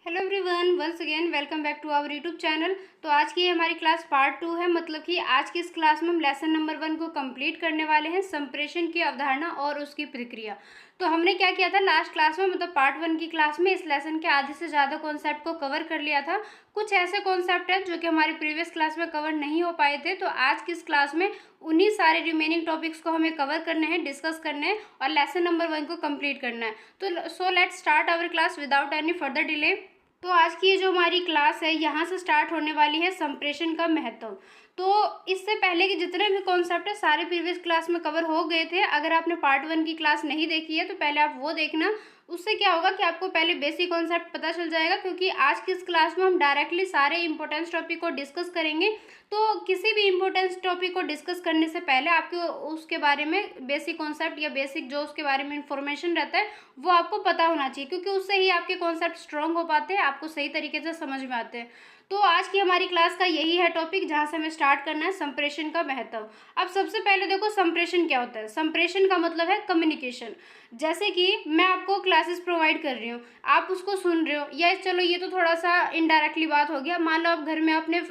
Hello everyone, once again welcome back to our YouTube channel. तो आज की हमारी क्लास पार्ट 2 है। मतलब कि आज की इस क्लास में हम लेसन नंबर 1 को कंप्लीट करने वाले हैं, संप्रेषण की अवधारणा और उसकी प्रक्रिया। तो हमने क्या किया था लास्ट क्लास में, मतलब पार्ट 1 की क्लास में इस लेसन के आधे से ज़्यादा कॉन्सेप्ट को कवर कर लिया था। कुछ ऐसे कॉन्सेप्ट हैं जो कि हमारी प्रीवियस क्लास में कवर नहीं हो पाए थे, तो आज की इस क्लास में उन्हीं सारे रिमेनिंग टॉपिक्स को हमें कवर करने हैं, डिस्कस करने हैं और लेसन नंबर 1 को कंप्लीट करना है। तो so let's start our class without any further delay. तो आज की ये जो हमारी क्लास है यहाँ से स्टार्ट होने वाली है संप्रेषण का महत्व। तो इससे पहले के जितने भी कॉन्सेप्ट है सारे प्रीवियस क्लास में कवर हो गए थे। अगर आपने पार्ट 1 की क्लास नहीं देखी है तो पहले आप वो देखना। उससे क्या होगा कि आपको पहले बेसिक कॉन्सेप्ट पता चल जाएगा, क्योंकि आज की इस क्लास में हम डायरेक्टली सारे इंपॉर्टेंस टॉपिक को डिस्कस करेंगे। तो किसी भी इंपॉर्टेंस टॉपिक को डिस्कस करने से पहले आपको उसके बारे में बेसिक कॉन्सेप्ट या बेसिक जो उसके बारे में इंफॉर्मेशन रहता है वो आपको पता होना चाहिए, क्योंकि उससे ही आपके कॉन्सेप्ट स्ट्रांग हो पाते हैं, आपको सही तरीके से समझ में आते हैं। तो आज की हमारी क्लास का यही है टॉपिक जहाँ से हमें स्टार्ट करना है संप्रेषण का महत्व। अब सबसे पहले देखो संप्रेषण क्या होता है। संप्रेषण का मतलब है कम्युनिकेशन। जैसे कि मैं आपको क्लासेस प्रोवाइड कर रही हूँ, आप उसको सुन रहे हो, या चलो ये तो थोड़ा सा इनडायरेक्टली बात हो गया। मान लो आप घर में अपने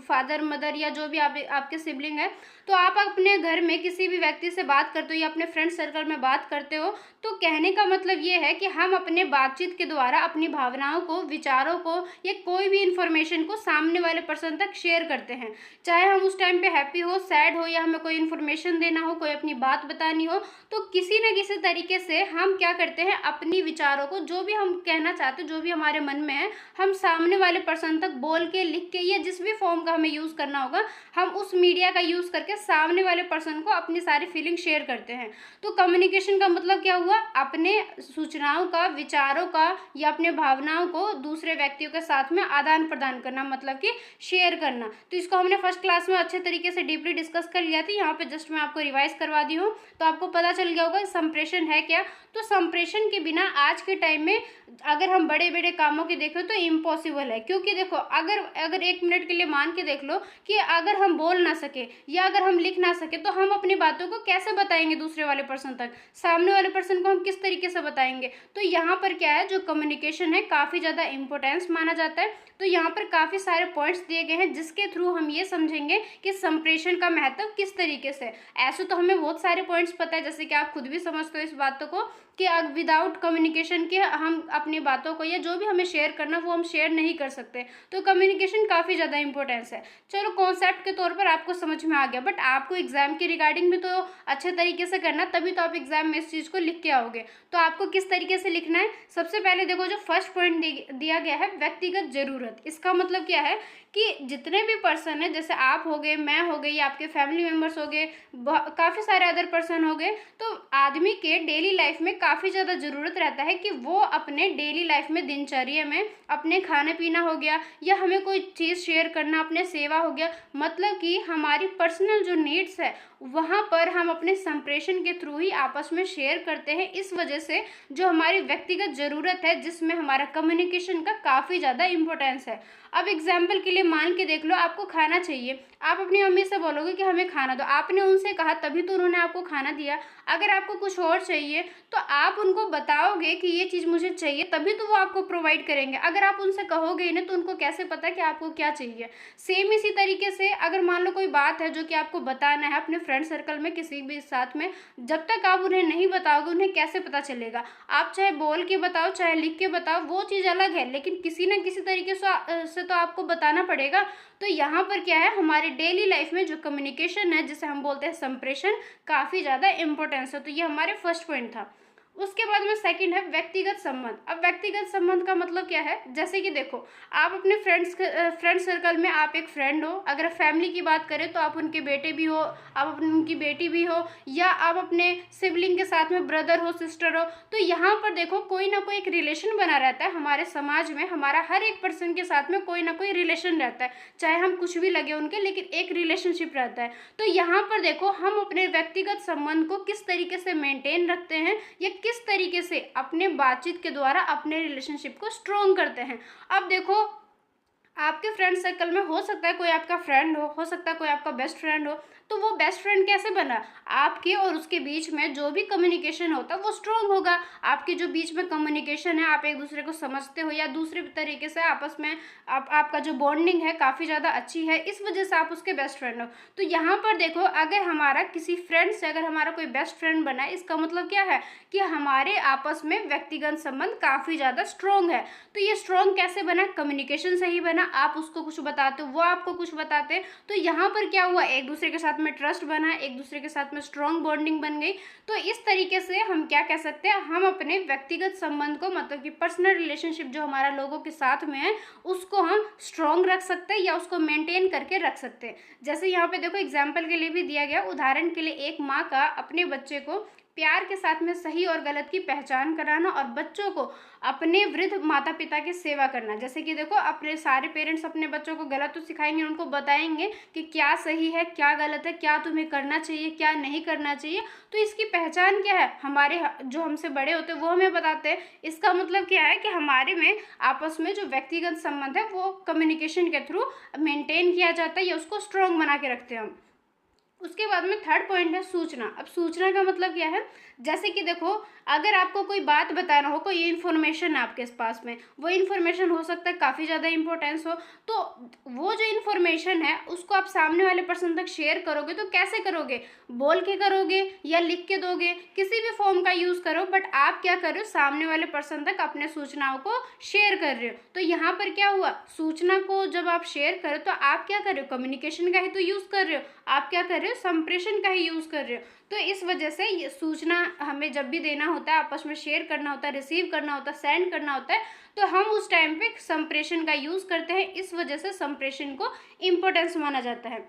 फादर मदर या जो भी आपके सिबलिंग है, तो आप अपने घर में किसी भी व्यक्ति से बात करते हो या अपने फ्रेंड सर्कल में बात करते हो, तो कहने का मतलब ये है कि हम अपने बातचीत के द्वारा अपनी भावनाओं को, विचारों को या कोई भी इंफॉर्मेशन को सामने वाले पर्सन तक शेयर करते हैं। चाहे हम उस टाइम पे हैप्पी हो, सैड हो, या हमें कोई इन्फॉर्मेशन देना हो, कोई अपनी बात बतानी हो, तो किसी न किसी तरीके से हम क्या करते हैं, अपनी विचारों को, जो भी हम कहना चाहते हैं, जो भी हमारे मन में है, हम सामने वाले पर्सन तक बोल के, लिख के या जिस भी फॉर्म का हमें यूज़ करना होगा, हम उस मीडिया का यूज़ करके सामने वाले पर्सन को अपनी सारी फीलिंग शेयर करते हैं। तो कम्युनिकेशन का मतलब क्या हुआ, अपने सूचनाओं का, विचारों का या अपने भावनाओं को दूसरे व्यक्तियों के साथ में आदान प्रदान करना, मतलब कि शेयर करना। तो इसको हमने फर्स्ट क्लास में अच्छे तरीके से डीपली डिस्कस कर लिया था। यहाँ पे जस्ट मैं आपको रिवाइज करवा दी हूँ, तो आपको पता चल गया होगा संप्रेषण है क्या। तो संप्रेषण के बिना आज के टाइम में अगर हम बड़े बड़े कामों की देखें तो इम्पॉसिबल है। क्योंकि देखो, अगर 1 मिनट के लिए मान के देख लो कि अगर हम बोल ना सके या अगर हम लिख ना सके तो हम अपनी बातों को कैसे बताएंगे दूसरे वाले पर्सन तक, सामने वाले पर्सन को हम किस तरीके से बताएंगे। तो यहाँ पर क्या है, जो कम्युनिकेशन है काफ़ी ज़्यादा इंपॉर्टेंस माना जाता है। तो यहाँ पर काफ़ी सारे पॉइंट्स दिए गए हैं जिसके थ्रू हम ये समझेंगे कि संप्रेषण का महत्व किस तरीके से। ऐसे तो हमें बहुत सारे पॉइंट्स पता है, जैसे कि आप खुद भी समझते हो इस बातों को कि विदाउट कम्युनिकेशन के हम अपनी बातों को या जो भी हमें शेयर करना वो हम शेयर नहीं कर सकते। तो कम्युनिकेशन काफ़ी ज़्यादा इंपॉर्टेंस है। चलो कॉन्सेप्ट के तौर पर आपको समझ में आ गया, बट आपको एग्जाम के रिगार्डिंग भी तो अच्छे तरीके से करना, तभी तो आप एग्जाम में इस चीज़ को लिख के आओगे। तो आपको किस तरीके से लिखना है, सबसे पहले देखो जो फर्स्ट पॉइंट दिया गया है, व्यक्तिगत जरूरत। इसका मतलब क्या है कि जितने भी पर्सन है, जैसे आप हो गए, मैं हो गई, या आपके फैमिली मेम्बर्स हो गए, काफ़ी सारे अदर पर्सन हो गए, तो आदमी के डेली लाइफ में काफ़ी ज़्यादा ज़रूरत रहता है कि वो अपने डेली लाइफ में, दिनचर्या में, अपने खाना पीना हो गया या हमें कोई चीज़ शेयर करना, अपने सेवा हो गया, मतलब कि हमारी पर्सनल जो नीड्स है वहाँ पर हम अपने संप्रेषण के थ्रू ही आपस में शेयर करते हैं। इस वजह से जो हमारी व्यक्तिगत ज़रूरत है, जिसमें हमारा कम्युनिकेशन का काफ़ी ज़्यादा इंपॉर्टेंस है। अब एग्जाम्पल के लिए मान के देख लो, आपको खाना चाहिए, आप अपनी मम्मी से बोलोगे कि हमें खाना दो, आपने उनसे कहा तभी तो उन्होंने आपको खाना दिया। अगर आपको कुछ और चाहिए तो आप उनको बताओगे कि ये चीज़ मुझे चाहिए, तभी तो वो आपको प्रोवाइड करेंगे। अगर आप उनसे कहोगे ही ना तो उनको कैसे पता कि आपको क्या चाहिए। सेम इसी तरीके से अगर मान लो कोई बात है जो कि आपको बताना है अपने फ्रेंड सर्कल में, किसी भी साथ में, जब तक आप उन्हें नहीं बताओगे उन्हें कैसे पता चलेगा। आप चाहे बोल के बताओ चाहे लिख के बताओ, वो चीज़ अलग है, लेकिन किसी न किसी तरीके से तो आपको बताना पड़ेगा। तो यहाँ पर क्या है, हमारे डेली लाइफ में जो कम्युनिकेशन है, जिसे हम बोलते हैं संप्रेषण, काफ़ी ज़्यादा इंपॉर्टेंस है। तो ये हमारे फर्स्ट पॉइंट था। उसके बाद में सेकंड है व्यक्तिगत संबंध। अब व्यक्तिगत संबंध का मतलब क्या है, जैसे कि देखो, आप अपने फ्रेंड सर्कल में आप एक फ्रेंड हो, अगर फैमिली की बात करें तो आप उनके बेटे भी हो, आप उनकी बेटी भी हो, या आप अपने सिबलिंग के साथ में ब्रदर हो, सिस्टर हो। तो यहाँ पर देखो कोई ना कोई एक रिलेशन बना रहता है हमारे समाज में, हमारा हर एक पर्सन के साथ में कोई ना कोई रिलेशन रहता है, चाहे हम कुछ भी लगे उनके, लेकिन एक रिलेशनशिप रहता है। तो यहाँ पर देखो हम अपने व्यक्तिगत संबंध को किस तरीके से मेंटेन रखते हैं या किस तरीके से अपने बातचीत के द्वारा अपने रिलेशनशिप को स्ट्रॉन्ग करते हैं। अब देखो, आपके फ्रेंड सर्कल में हो सकता है कोई आपका फ्रेंड हो सकता है कोई आपका बेस्ट फ्रेंड हो, तो वो बेस्ट फ्रेंड कैसे बना? आपके और उसके बीच में जो भी कम्युनिकेशन होता है वो स्ट्रांग होगा। आपके जो बीच में कम्युनिकेशन है, आप एक दूसरे को समझते हो या दूसरे तरीके से आपस में आपका जो बॉन्डिंग है काफ़ी ज़्यादा अच्छी है, इस वजह से आप उसके बेस्ट फ्रेंड हो। तो यहाँ पर देखो, अगर हमारा किसी फ्रेंड से अगर हमारा कोई बेस्ट फ्रेंड बना है, इसका मतलब क्या है कि हमारे आपस में व्यक्तिगत संबंध काफ़ी ज़्यादा स्ट्रॉन्ग है। तो ये स्ट्रॉन्ग कैसे बना? कम्युनिकेशन से ही बना। आप उसको कुछ बताते हो, वो आपको कुछ बताते हैं, तो यहाँ पर क्या हुआ, एक दूसरे के साथ में ट्रस्ट बना, एक दूसरे के साथ में स्ट्रॉन्ग बॉन्डिंग बन गई। तो इस तरीके से हम क्या कह सकते हैं, हम अपने व्यक्तिगत संबंध को, मतलब कि पर्सनल रिलेशनशिप जो हमारा लोगों के साथ में है, उसको हम स्ट्रॉन्ग रख सकते हैं या उसको मेंटेन करके रख सकते हैं। जैसे यहाँ पे देखो एग्जाम्पल के लिए भी दिया गया, उदाहरण के लिए एक माँ का अपने बच्चे को प्यार के साथ में सही और गलत की पहचान कराना और बच्चों को अपने वृद्ध माता पिता की सेवा करना। जैसे कि देखो, अपने सारे पेरेंट्स अपने बच्चों को गलत तो सिखाएंगे, उनको बताएंगे कि क्या सही है, क्या गलत है, क्या तुम्हें करना चाहिए, क्या नहीं करना चाहिए। तो इसकी पहचान क्या है? हमारे जो हमसे बड़े होते हैं वो हमें बताते हैं। इसका मतलब क्या है कि हमारे में आपस में जो व्यक्तिगत संबंध है वो कम्युनिकेशन के थ्रू मेंटेन किया जाता है या उसको स्ट्रॉन्ग बना के रखते हैं हम। उसके बाद में थर्ड पॉइंट है सूचना। अब सूचना का मतलब क्या है? जैसे कि देखो, अगर आपको कोई बात बताना हो, कोई इन्फॉर्मेशन है आपके पास में, वो इन्फॉर्मेशन हो सकता है काफ़ी ज़्यादा इंपॉर्टेंस हो, तो वो जो इन्फॉर्मेशन है उसको आप सामने वाले पर्सन तक शेयर करोगे तो कैसे करोगे? बोल के करोगे या लिख के दोगे? किसी भी फॉर्म का यूज़ करो, बट आप क्या कर रहे हो, सामने वाले पर्सन तक अपने सूचनाओं को शेयर कर रहे हो। तो यहाँ पर क्या हुआ, सूचना को जब आप शेयर करो तो आप क्या कर रहे हो, कम्युनिकेशन का ही तो यूज़ कर रहे हो, आप क्या कर रहे हो, संप्रेषण का ही यूज़ कर रहे हो। तो इस वजह से ये सूचना हमें जब भी देना होता है, आपस में शेयर करना होता है, रिसीव करना होता है, सेंड करना होता है, तो हम उस टाइम पे संप्रेषण का यूज़ करते हैं। इस वजह से संप्रेषण को इम्पोर्टेंस माना जाता है।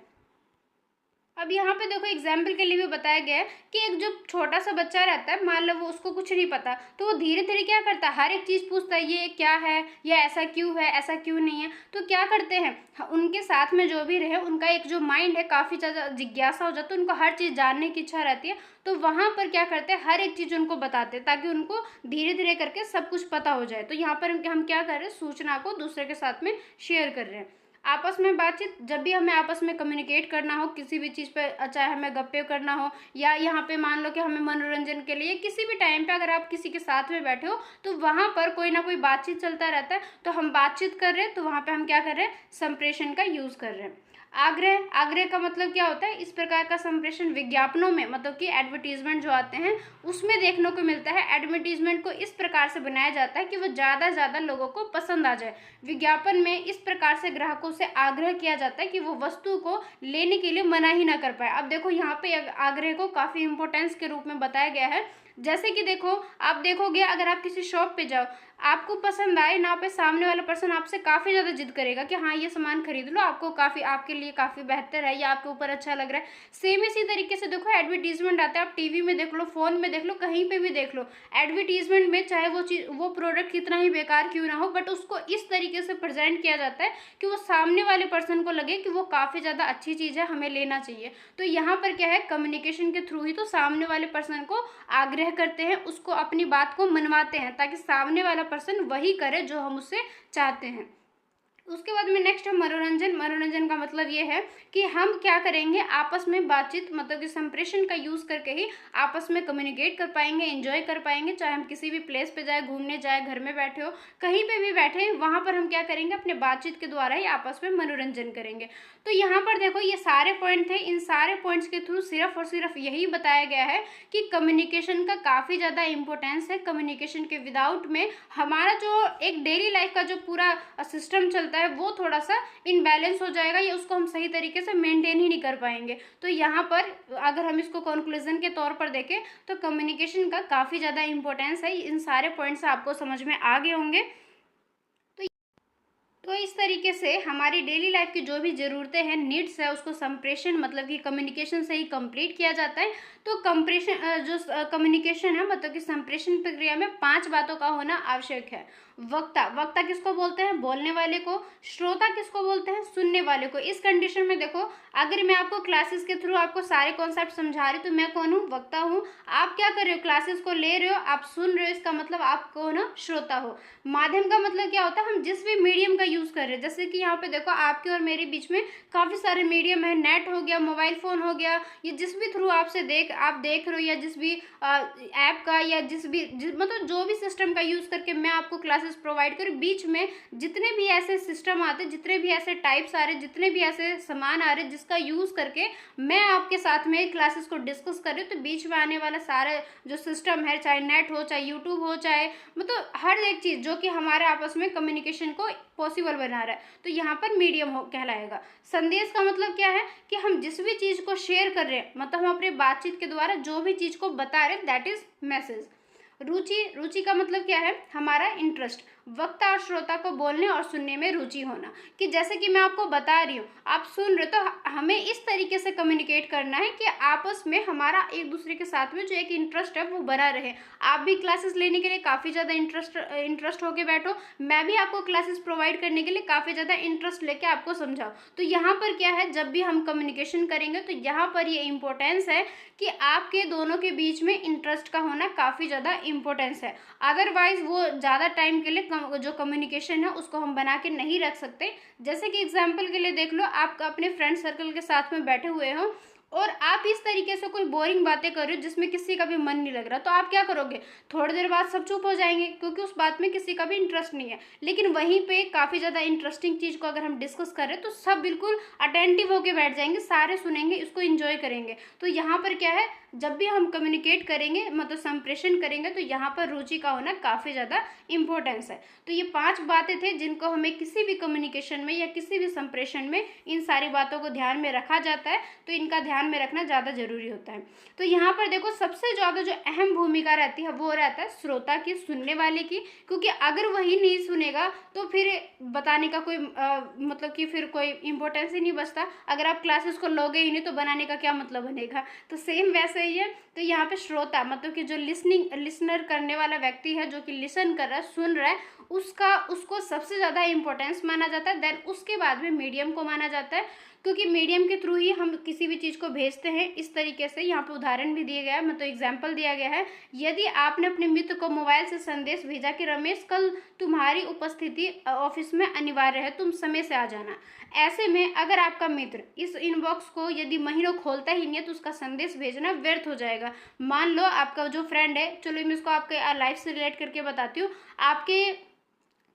अब यहाँ पे देखो एग्जाम्पल के लिए भी बताया गया है कि एक जो छोटा सा बच्चा रहता है, मान लो वो, उसको कुछ नहीं पता, तो वो धीरे धीरे क्या करता है, हर एक चीज़ पूछता है, ये क्या है, या ऐसा क्यों है, ऐसा क्यों नहीं है। तो क्या करते हैं, उनके साथ में जो भी रहे, उनका एक जो माइंड है काफ़ी ज़्यादा जिज्ञासा हो जाता है, उनको हर चीज़ जानने की इच्छा रहती है। तो वहाँ पर क्या करते हैं, हर एक चीज़ उनको बताते हैं ताकि उनको धीरे धीरे करके सब कुछ पता हो जाए। तो यहाँ पर हम क्या कर रहे हैं, सूचना को दूसरे के साथ में शेयर कर रहे हैं। आपस में बातचीत, जब भी हमें आपस में कम्युनिकेट करना हो किसी भी चीज़ पे, चाहे हमें गप्पे करना हो या यहाँ पे मान लो कि हमें मनोरंजन के लिए किसी भी टाइम पे अगर आप किसी के साथ में बैठे हो, तो वहाँ पर कोई ना कोई बातचीत चलता रहता है। तो हम बातचीत कर रहे हैं, तो वहाँ पे हम क्या कर रहे हैं, संप्रेषण का यूज़ कर रहे हैं। आग्रह, आग्रह का मतलब क्या होता है, इस प्रकार का संप्रेषण विज्ञापनों में, मतलब कि एडवर्टीजमेंट जो आते हैं उसमें देखने को मिलता है। एडवर्टीजमेंट को इस प्रकार से बनाया जाता है कि वो ज़्यादा ज़्यादा लोगों को पसंद आ जाए। विज्ञापन में इस प्रकार से ग्राहकों से आग्रह किया जाता है कि वो वस्तु को लेने के लिए मना ही ना कर पाए। अब देखो यहाँ पे आग्रह को काफ़ी इंपॉर्टेंस के रूप में बताया गया है। जैसे कि देखो, आप देखोगे अगर आप किसी शॉप पे जाओ, आपको पसंद आए ना पे, सामने वाला पर्सन आपसे काफ़ी ज़्यादा जिद करेगा कि हाँ ये सामान खरीद लो, आपको काफ़ी, आपके लिए काफ़ी बेहतर है या आपके ऊपर अच्छा लग रहा है। सेम इसी तरीके से देखो एडवर्टीजमेंट आता है, आप टीवी में देख लो, फ़ोन में देख लो, कहीं पे भी देख लो, एडवर्टीजमेंट में चाहे वो चीज़, वो प्रोडक्ट कितना ही बेकार क्यों ना हो, बट उसको इस तरीके से प्रेजेंट किया जाता है कि वो सामने वाले पर्सन को लगे कि वो काफ़ी ज़्यादा अच्छी चीज़ है, हमें लेना चाहिए। तो यहाँ पर क्या है, कम्युनिकेशन के थ्रू ही तो सामने वाले पर्सन को आग्रह करते हैं, उसको अपनी बात को मनवाते हैं ताकि सामने वाला पर्सन वही करे जो हम उससे चाहते हैं। उसके बाद में नेक्स्ट है मनोरंजन। मनोरंजन का मतलब ये है कि हम क्या करेंगे, आपस में बातचीत, मतलब कि संप्रेषण का यूज़ करके ही आपस में कम्युनिकेट कर पाएंगे, एंजॉय कर पाएंगे। चाहे हम किसी भी प्लेस पे जाए, घूमने जाए, घर में बैठे हो, कहीं पे भी बैठे, वहाँ पर हम क्या करेंगे, अपने बातचीत के द्वारा ही आपस में मनोरंजन करेंगे। तो यहाँ पर देखो ये सारे पॉइंट थे, इन सारे पॉइंट्स के थ्रू सिर्फ और सिर्फ यही बताया गया है कि कम्युनिकेशन का काफ़ी ज़्यादा इंपॉर्टेंस है। कम्युनिकेशन के विदाउट में हमारा जो एक डेली लाइफ का जो पूरा सिस्टम चलता है वो थोड़ा सा इनबैलेंस हो जाएगा, या उसको हम सही तरीके से मेंटेन ही नहीं कर पाएंगे। तो यहाँ पर अगर हम इसको कंक्लूजन के तौर पर देखें तो कम्युनिकेशन का काफ़ी ज़्यादा इंपॉर्टेंस है। इन सारे पॉइंट्स आपको समझ में आ गए होंगे। तो इस तरीके से हमारी डेली लाइफ की जो भी ज़रूरतें हैं, नीड्स है, उसको संप्रेषण, मतलब कि कम्युनिकेशन से ही कंप्लीट किया जाता है। तो कंप्रेशन जो कम्युनिकेशन है, मतलब कि संप्रेषण प्रक्रिया में 5 बातों का होना आवश्यक है। वक्ता, वक्ता किसको बोलते हैं? बोलने वाले को। श्रोता किसको बोलते हैं? सुनने वाले को। इस कंडीशन में देखो, अगर मैं आपको क्लासेस के थ्रू आपको सारे कॉन्सेप्ट समझा रही हूँ तो मैं कौन हूँ? वक्ता हूँ। आप क्या कर रहे हो? क्लासेस को ले रहे हो, आप सुन रहे हो, इसका मतलब आप कौन हो? श्रोता हो। माध्यम का मतलब क्या होता है? हम जिस भी मीडियम का यूज कर रहे हैं, जैसे कि यहाँ पे देखो आपके और मेरे बीच में काफी सारे मीडियम है, नेट हो गया, मोबाइल फोन हो गया, ये जिस भी थ्रू आप देख रहे हो, या जिस भी ऐप का, या मतलब जो भी सिस्टम का यूज करके मैं आपको क्लासेस प्रोवाइड करूँ, बीच में जितने भी ऐसे सिस्टम आते, जितने भी ऐसे टाइप्स आ रहे, जितने भी ऐसे सामान आ रहे जिसका यूज करके मैं आपके साथ में क्लासेस को डिस्कस कर रही हूँ, तो बीच में आने वाला सारा जो सिस्टम है, चाहे नेट हो, चाहे यूट्यूब हो, चाहे मतलब हर एक चीज जो कि हमारे आपस में कम्युनिकेशन को पॉसिबल बना रहा है, तो यहाँ पर मीडियम हो कहलाएगा। संदेश का मतलब क्या है कि हम जिस भी चीज को शेयर कर रहे हैं, मतलब हम अपनी बातचीत के द्वारा जो भी चीज को बता रहे हैं, दैट इज मैसेज। रुचि, रुचि का मतलब क्या है? हमारा इंटरेस्ट। वक्ता और श्रोता को बोलने और सुनने में रुचि होना, कि जैसे कि मैं आपको बता रही हूँ, आप सुन रहे, तो हमें इस तरीके से कम्युनिकेट करना है कि आपस में हमारा एक दूसरे के साथ में जो एक इंटरेस्ट है वो बना रहे। आप भी क्लासेस लेने के लिए काफ़ी ज़्यादा इंटरेस्ट होके बैठो, मैं भी आपको क्लासेस प्रोवाइड करने के लिए काफ़ी ज़्यादा इंटरेस्ट लेके आपको समझाओ। तो यहाँ पर क्या है, जब भी हम कम्युनिकेशन करेंगे तो यहाँ पर ये इम्पोर्टेंस है कि आपके दोनों के बीच में इंटरेस्ट का होना काफ़ी ज़्यादा इम्पोर्टेंस है। अदरवाइज वो ज़्यादा टाइम के लिए जो कम्युनिकेशन है उसको हम बना के नहीं रख सकते। जैसे कि एग्जाम्पल के लिए देख लो, आप अपने फ्रेंड सर्कल के साथ में बैठे हुए हो और आप इस तरीके से कोई बोरिंग बातें कर रहे हो जिसमें किसी का भी मन नहीं लग रहा, तो आप क्या करोगे? थोड़ी देर बाद सब चुप हो जाएंगे, क्योंकि उस बात में किसी का भी इंटरेस्ट नहीं है। लेकिन वहीं पे काफ़ी ज़्यादा इंटरेस्टिंग चीज़ को अगर हम डिस्कस कर रहे हैं तो सब बिल्कुल अटेंटिव होके बैठ जाएंगे, सारे सुनेंगे, इसको इंजॉय करेंगे। तो यहाँ पर क्या है, जब भी हम कम्युनिकेट करेंगे, मतलब संप्रेषण करेंगे, तो यहाँ पर रुचि का होना काफ़ी ज़्यादा इम्पोर्टेंस है। तो ये 5 बातें थे जिनको हमें किसी भी कम्युनिकेशन में या किसी भी संप्रेषण में इन सारी बातों को ध्यान में रखा जाता है, तो इनका ध्यान में रखना ज़्यादा जरूरी होता है। तो यहाँ पर देखो, सबसे ज़्यादा जो अहम भूमिका रहती है वो रहता है श्रोता की, सुनने वाले की, क्योंकि अगर वही नहीं सुनेगा तो फिर बताने का कोई मतलब कि फिर कोई इम्पोर्टेंस ही नहीं बचता। अगर आप क्लासेस को लोगे ही नहीं तो बनाने का क्या मतलब बनेगा? तो सेम वैसे ही है। तो यहाँ पे श्रोता मतलब कि जो लिसनर करने वाला व्यक्ति है, जो कि लिसन कर रहा है, सुन रहा है, उसको सबसे ज़्यादा इम्पोर्टेंस माना जाता है। देन उसके बाद में मीडियम को माना जाता है, क्योंकि मीडियम के थ्रू ही हम किसी भी चीज़ को भेजते हैं। इस तरीके से यहाँ पे उदाहरण भी दिए गया है, मतलब एग्जाम्पल दिया गया है। यदि आपने अपने मित्र को मोबाइल से संदेश भेजा कि रमेश, कल तुम्हारी उपस्थिति ऑफिस में अनिवार्य है, तुम समय से आ जाना। ऐसे में अगर आपका मित्र इस इनबॉक्स को यदि महीनों खोलता ही नहीं है तो उसका संदेश भेजना व्यर्थ हो जाएगा। मान लो आपका जो फ्रेंड है, चलो मैं इसको आपके लाइफ से रिलेट करके बताती हूँ। आपके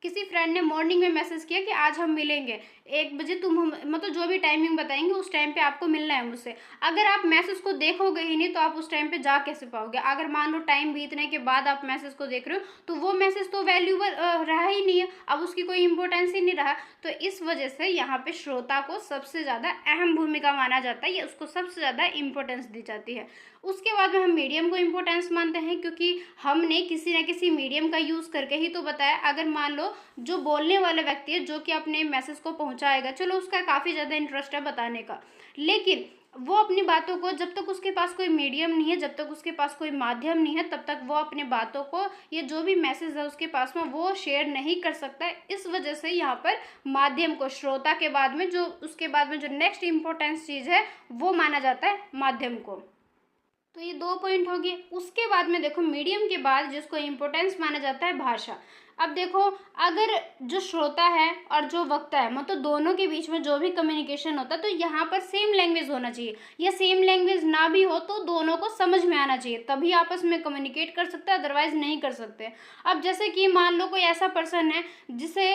किसी फ्रेंड ने मॉर्निंग में मैसेज किया कि आज हम मिलेंगे 1 बजे, मतलब जो भी टाइमिंग बताएंगे उस टाइम पे आपको मिलना है मुझसे। अगर आप मैसेज को देखोगे ही नहीं तो आप उस टाइम पे जा कैसे पाओगे? अगर मान लो टाइम बीतने के बाद आप मैसेज को देख रहे हो तो वो मैसेज तो वैल्यूबल रहा ही नहीं है, अब उसकी कोई इंपॉर्टेंस ही नहीं रहा। तो इस वजह से यहाँ पे श्रोता को सबसे ज़्यादा अहम भूमिका माना जाता है, या उसको सबसे ज़्यादा इंपॉर्टेंस दी जाती है। उसके बाद में हम मीडियम को इम्पोर्टेंस मानते हैं, क्योंकि हमने किसी न किसी मीडियम का यूज़ करके ही तो बताया। अगर मान लो जो बोलने वाला व्यक्ति है, जो कि अपने मैसेज को पहुंचाएगा, चलो उसका काफ़ी ज़्यादा इंटरेस्ट है बताने का, लेकिन वो अपनी बातों को, जब तक उसके पास कोई मीडियम नहीं है, जब तक उसके पास कोई माध्यम नहीं है, तब तक वो अपने बातों को, ये जो भी मैसेज है उसके पास में, वो शेयर नहीं कर सकता है। इस वजह से यहाँ पर माध्यम को, श्रोता के बाद में जो उसके बाद में जो नेक्स्ट इम्पोर्टेंस चीज़ है वो माना जाता है माध्यम को। तो ये 2 पॉइंट हो गए। उसके बाद में देखो, मीडियम के बाद जिसको इम्पोर्टेंस माना जाता है भाषा। अब देखो, अगर जो श्रोता है और जो वक्ता है, मतलब दोनों के बीच में जो भी कम्युनिकेशन होता है, तो यहाँ पर सेम लैंग्वेज होना चाहिए, या सेम लैंग्वेज ना भी हो तो दोनों को समझ में आना चाहिए, तभी आपस में कम्युनिकेट कर सकते हैं, अदरवाइज नहीं कर सकते। अब जैसे कि मान लो कोई ऐसा पर्सन है जिसे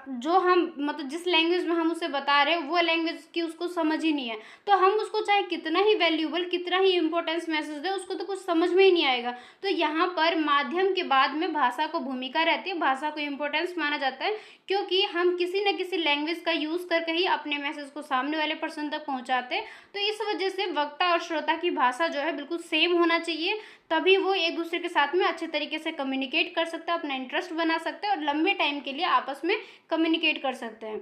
जो हम मतलब जिस लैंग्वेज में हम उसे बता रहे हैं वो लैंग्वेज की उसको समझ ही नहीं है, तो हम उसको चाहे कितना ही वैल्यूबल, कितना ही इंपॉर्टेंस मैसेज दे, उसको तो कुछ समझ में ही नहीं आएगा। तो यहाँ पर माध्यम के बाद में भाषा को भूमिका रहती है, भाषा को इम्पोर्टेंस माना जाता है, क्योंकि हम किसी न किसी लैंग्वेज का यूज करके ही अपने मैसेज को सामने वाले पर्सन तक पहुंचाते हैं। तो इस वजह से वक्ता और श्रोता की भाषा जो है बिल्कुल सेम होना चाहिए, तभी वो एक दूसरे के साथ में अच्छे तरीके से कम्युनिकेट कर सकता है, अपना इंटरेस्ट बना सकता है और लंबे टाइम के लिए आपस में कम्युनिकेट कर सकते हैं।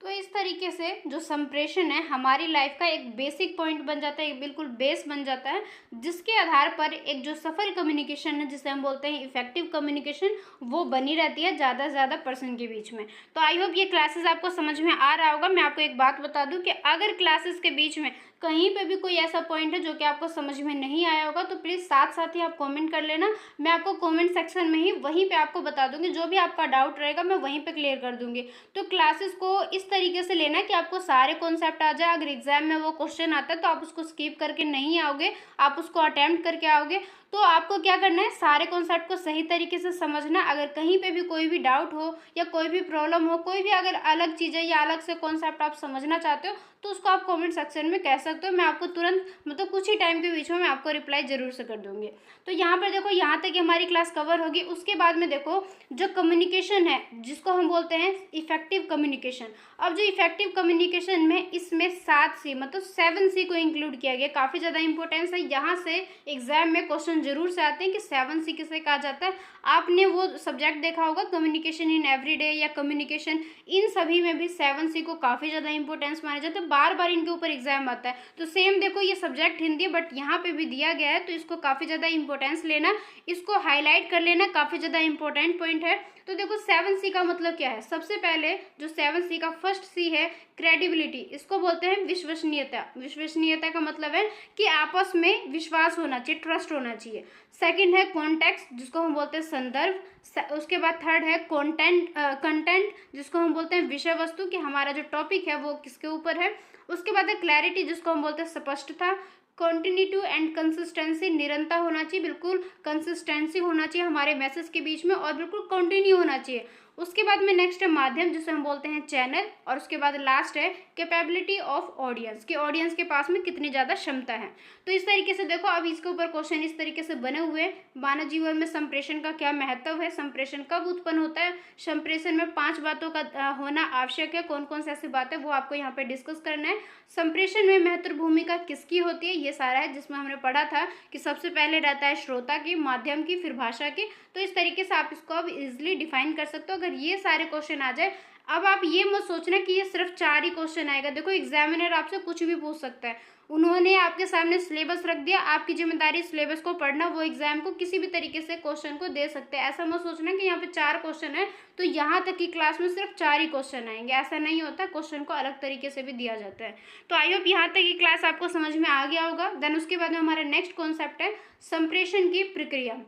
तो इस तरीके से जो संप्रेषण है हमारी लाइफ का एक बेसिक पॉइंट बन जाता है, एक बिल्कुल बेस बन जाता है, जिसके आधार पर एक जो सफल कम्युनिकेशन है जिसे हम बोलते हैं इफेक्टिव कम्युनिकेशन, वो बनी रहती है ज़्यादा से ज़्यादा पर्सन के बीच में। तो आई होप ये क्लासेस आपको समझ में आ रहा होगा। मैं आपको एक बात बता दूं कि अगर क्लासेस के बीच में कहीं पे भी कोई ऐसा पॉइंट है जो कि आपको समझ में नहीं आया होगा तो प्लीज़ साथ साथ ही आप कमेंट कर लेना। मैं आपको कमेंट सेक्शन में ही वहीं पे आपको बता दूंगी, जो भी आपका डाउट रहेगा मैं वहीं पे क्लियर कर दूंगी। तो क्लासेस को इस तरीके से लेना कि आपको सारे कॉन्सेप्ट आ जाए। अगर एग्जाम में वो क्वेश्चन आता है तो आप उसको स्किप करके नहीं आओगे, आप उसको अटेम्प्ट करके आओगे। तो आपको क्या करना है, सारे कॉन्सेप्ट को सही तरीके से समझना। अगर कहीं पे भी कोई भी डाउट हो या कोई भी प्रॉब्लम हो, कोई भी अगर अलग चीज़ें या अलग से कॉन्सेप्ट आप समझना चाहते हो तो उसको आप कमेंट सेक्शन में कह सकते हो। मैं आपको तुरंत मतलब कुछ ही टाइम के बीच में मैं आपको रिप्लाई जरूर से कर दूंगी। तो यहाँ पर देखो, यहाँ तक हमारी क्लास कवर होगी। उसके बाद में देखो जो कम्युनिकेशन है जिसको हम बोलते हैं इफेक्टिव कम्युनिकेशन। अब जो इफेक्टिव कम्युनिकेशन में इसमें 7C मतलब 7C को इंक्लूड किया गया। काफ़ी ज़्यादा इंपॉर्टेंस है, यहाँ से एग्जाम में क्वेश्चन जरूर से आते हैं कि 7C किसे कहा जाता है। आपने वो सब्जेक्ट देखा होगा कम्युनिकेशन इन एवरीडे या कम्युनिकेशन, इन सभी में भी 7C को काफ़ी ज़्यादा इंपॉर्टेंस माना जाता है। बार बार इनके ऊपर एग्जाम आता है। तो सेम देखो, ये सब्जेक्ट हिंदी बट यहाँ पे भी दिया गया है, तो इसको काफ़ी ज़्यादा इंपॉर्टेंस लेना, इसको हाईलाइट कर लेना, काफ़ी ज़्यादा इंपॉर्टेंट पॉइंट है। तो देखो 7C का मतलब क्या है। सबसे पहले जो 7C का फर्स्ट C है क्रेडिबिलिटी, इसको बोलते हैं विश्वसनीयता। विश्वसनीयता का मतलब है कि आपस में विश्वास होना चाहिए, ट्रस्ट होना चाहिए। सेकंड है कॉन्टेक्स्ट, जिसको हम बोलते हैं संदर्भ। उसके बाद थर्ड है कंटेंट, जिसको हम बोलते हैं विषय वस्तु, कि हमारा जो टॉपिक है वो किसके ऊपर है। उसके बाद है क्लैरिटी, जिसको हम बोलते हैं स्पष्टता। कंटिन्यूटी एंड कंसिस्टेंसी, निरंतर होना चाहिए, बिल्कुल कंसिस्टेंसी होना चाहिए हमारे मैसेज के बीच में और बिल्कुल कंटिन्यू होना चाहिए। उसके बाद में नेक्स्ट है माध्यम, जिसे हम बोलते हैं चैनल। और उसके बाद लास्ट है कैपेबिलिटी ऑफ ऑडियंस, कि ऑडियंस के पास में कितनी ज़्यादा क्षमता है। तो इस तरीके से देखो, अब इसके ऊपर क्वेश्चन इस तरीके से बने हुए हैं। मानव जीवन में संप्रेषण का क्या महत्व है, संप्रेषण कब उत्पन्न होता है, संप्रेषण में 5 बातों का होना आवश्यक है, कौन कौन सी ऐसी बातें वो आपको यहाँ पे डिस्कस करना है। संप्रेषण में महत्वपूर्ण भूमिका किसकी होती है, ये सारा है जिसमें हमने पढ़ा था कि सबसे पहले रहता है श्रोता की, माध्यम की, फिर भाषा की। तो इस तरीके से आप इसको अब इजिली डिफाइन कर सकते हो अगर ये सारे क्वेश्चन आ जाए। अब आप ये मत सोचना कि ये सिर्फ 4 ही क्वेश्चन आएगा। देखो एग्जामिनर आपसे कुछ भी पूछ सकता है, उन्होंने आपके सामने सिलेबस रख दिया, आपकी जिम्मेदारी सिलेबस को पढ़ना, वो एग्जाम को किसी भी तरीके से क्वेश्चन को दे सकते हैं। ऐसा मत सोचना कि यहाँ पे 4 क्वेश्चन है तो यहाँ तक की क्लास में सिर्फ 4 ही क्वेश्चन आएंगे, ऐसा नहीं होता। क्वेश्चन को अलग तरीके से भी दिया जाता है। तो आई होप यहाँ तक की क्लास आपको समझ में आ गया होगा। देन उसके बाद में हमारा नेक्स्ट कॉन्सेप्ट है संप्रेषण की प्रक्रिया,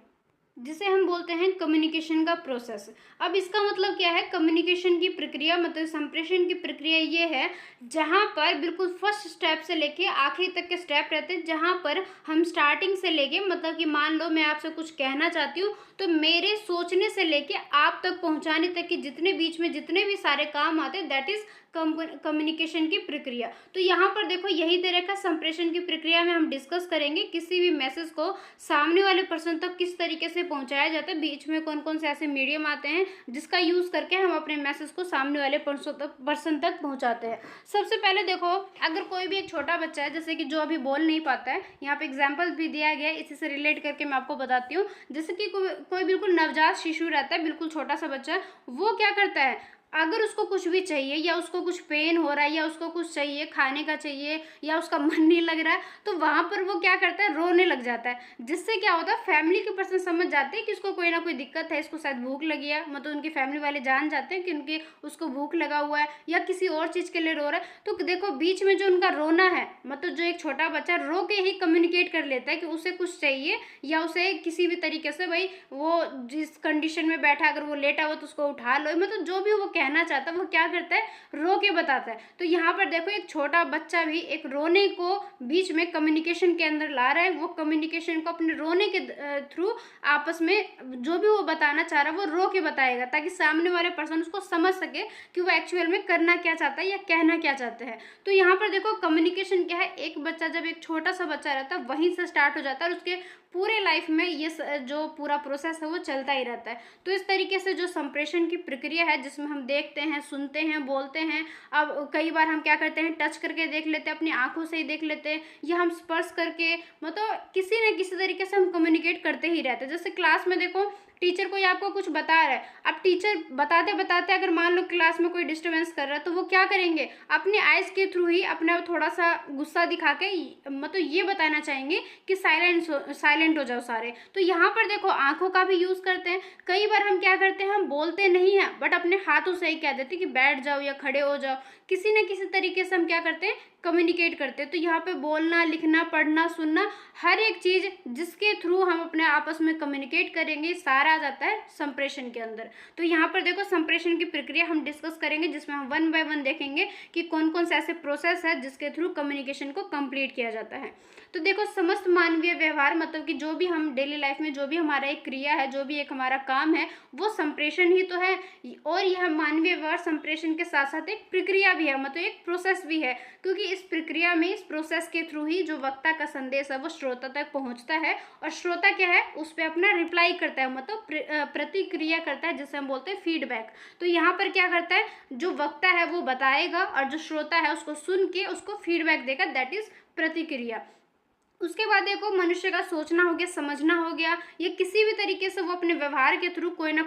जिसे हम बोलते हैं कम्युनिकेशन का प्रोसेस। अब इसका मतलब क्या है, कम्युनिकेशन की प्रक्रिया मतलब संप्रेषण की प्रक्रिया ये है जहाँ पर बिल्कुल फर्स्ट स्टेप से लेके आखिरी तक के स्टेप रहते हैं, जहाँ पर हम स्टार्टिंग से लेके मतलब कि मान लो मैं आपसे कुछ कहना चाहती हूँ तो मेरे सोचने से लेके आप तक पहुँचाने तक की जितने बीच में जितने भी सारे काम आते हैं, दैट इज़ कम्युनिकेशन की प्रक्रिया। तो यहाँ पर देखो यही तरह का संप्रेषण की प्रक्रिया में हम डिस्कस करेंगे किसी भी मैसेज को सामने वाले पर्सन तक किस तरीके से पहुँचाया जाता है, बीच में कौन कौन से ऐसे मीडियम आते हैं जिसका यूज़ करके हम अपने मैसेज को सामने वाले पर्सन तक पहुँचाते हैं। सबसे पहले देखो, अगर कोई भी एक छोटा बच्चा है जैसे कि जो अभी बोल नहीं पाता है, यहाँ पे एग्जाम्पल भी दिया गया है, इसी से रिलेट करके मैं आपको बताती हूँ। जैसे कि कोई बिल्कुल नवजात शिशु रहता है, बिल्कुल छोटा सा बच्चा, वो क्या करता है, अगर उसको कुछ भी चाहिए या उसको कुछ पेन हो रहा है या उसको कुछ चाहिए खाने का चाहिए या उसका मन नहीं लग रहा है, तो वहाँ पर वो क्या करता है, रोने लग जाता है। जिससे क्या होता है, फैमिली के पर्सन समझ जाते हैं कि इसको कोई ना कोई दिक्कत है, इसको शायद भूख लगी है, मतलब उनकी फैमिली वाले जान जाते हैं कि उनकी उसको भूख लगा हुआ है या किसी और चीज़ के लिए रो रहा है। तो देखो बीच में जो उनका रोना है, मतलब जो एक छोटा बच्चा रो के ही कम्युनिकेट कर लेता है कि उसे कुछ चाहिए या उसे किसी भी तरीके से भाई वो जिस कंडीशन में बैठा, अगर वो लेटा हुआ तो उसको उठा लो, मतलब जो भी वो कहना चाहता है वो क्या करता है, रो के बताता है। तो यहाँ पर देखो एक छोटा बच्चा भी एक रोने को बीच में कम्युनिकेशन के अंदर ला रहा है, वो कम्युनिकेशन को अपने रोने के थ्रू आपस में जो भी वो बताना चाह रहा है वो रो के बताएगा, ताकि सामने वाले पर्सन उसको समझ सके कि वो एक्चुअल में करना क्या चाहता है या कहना क्या चाहते हैं। तो यहाँ पर देखो कम्युनिकेशन क्या है, एक बच्चा जब एक छोटा सा बच्चा रहता है वहीं से स्टार्ट हो जाता है और उसके पूरे लाइफ में ये जो पूरा प्रोसेस है वो चलता ही रहता है। तो इस तरीके से जो संप्रेषण की प्रक्रिया है जिसमें हम देखते हैं, सुनते हैं, बोलते हैं, अब कई बार हम क्या करते हैं, टच करके देख लेते हैं, अपनी आंखों से ही देख लेते हैं, या हम स्पर्श करके, मतलब किसी न किसी तरीके से हम कम्युनिकेट करते ही रहते हैं। जैसे क्लास में देखो टीचर कोई आपको कुछ बता रहा है, अब टीचर बताते बताते अगर मान लो क्लास में कोई डिस्टर्बेंस कर रहा है तो वो क्या करेंगे, अपने आइज के थ्रू ही अपने थोड़ा सा गुस्सा दिखा के मतलब ये बताना चाहेंगे कि साइलेंट हो जाओ सारे। तो यहाँ पर देखो आंखों का भी यूज़ करते हैं। कई बार हम क्या करते हैं, हम बोलते नहीं हैं बट अपने हाथों से ही कह देते कि बैठ जाओ या खड़े हो जाओ, किसी न किसी तरीके से हम क्या करते हैं, कम्युनिकेट करते हैं। तो यहाँ पे बोलना, लिखना, पढ़ना, सुनना, हर एक चीज़ जिसके थ्रू हम अपने आपस में कम्युनिकेट करेंगे सारा आ जाता है संप्रेषण के अंदर। तो यहाँ पर देखो संप्रेषण की प्रक्रिया हम डिस्कस करेंगे, जिसमें हम 1 बाय 1 देखेंगे कि कौन कौन से ऐसे प्रोसेस है जिसके थ्रू कम्युनिकेशन को कंप्लीट किया जाता है। तो देखो समस्त मानवीय व्यवहार मतलब कि जो भी हम डेली लाइफ में जो भी हमारा एक क्रिया है, जो भी एक हमारा काम है, वो संप्रेषण ही तो है। और यह मानवीय व्यवहार संप्रेषण के साथ साथ एक प्रक्रिया भी है, मतलब एक प्रोसेस भी है, क्योंकि इस प्रक्रिया में, इस प्रोसेस के थ्रू ही जो वक्ता का संदेश है वो श्रोता तक पहुंचता है, और श्रोता क्या है, उस पर अपना रिप्लाई करता है, मतलब प्रतिक्रिया करता है, जिसे हम बोलते हैं फीडबैक। तो यहाँ पर क्या करता है, जो वक्ता है वो बताएगा और जो श्रोता है उसको सुन के उसको फीडबैक देगा, दैट इज प्रतिक्रिया। उसके बाद देखो मनुष्य का सोचना हो गया, समझना हो गया, या किसी भी तरीके से वो अपने व्यवहार के थ्रू कोई ना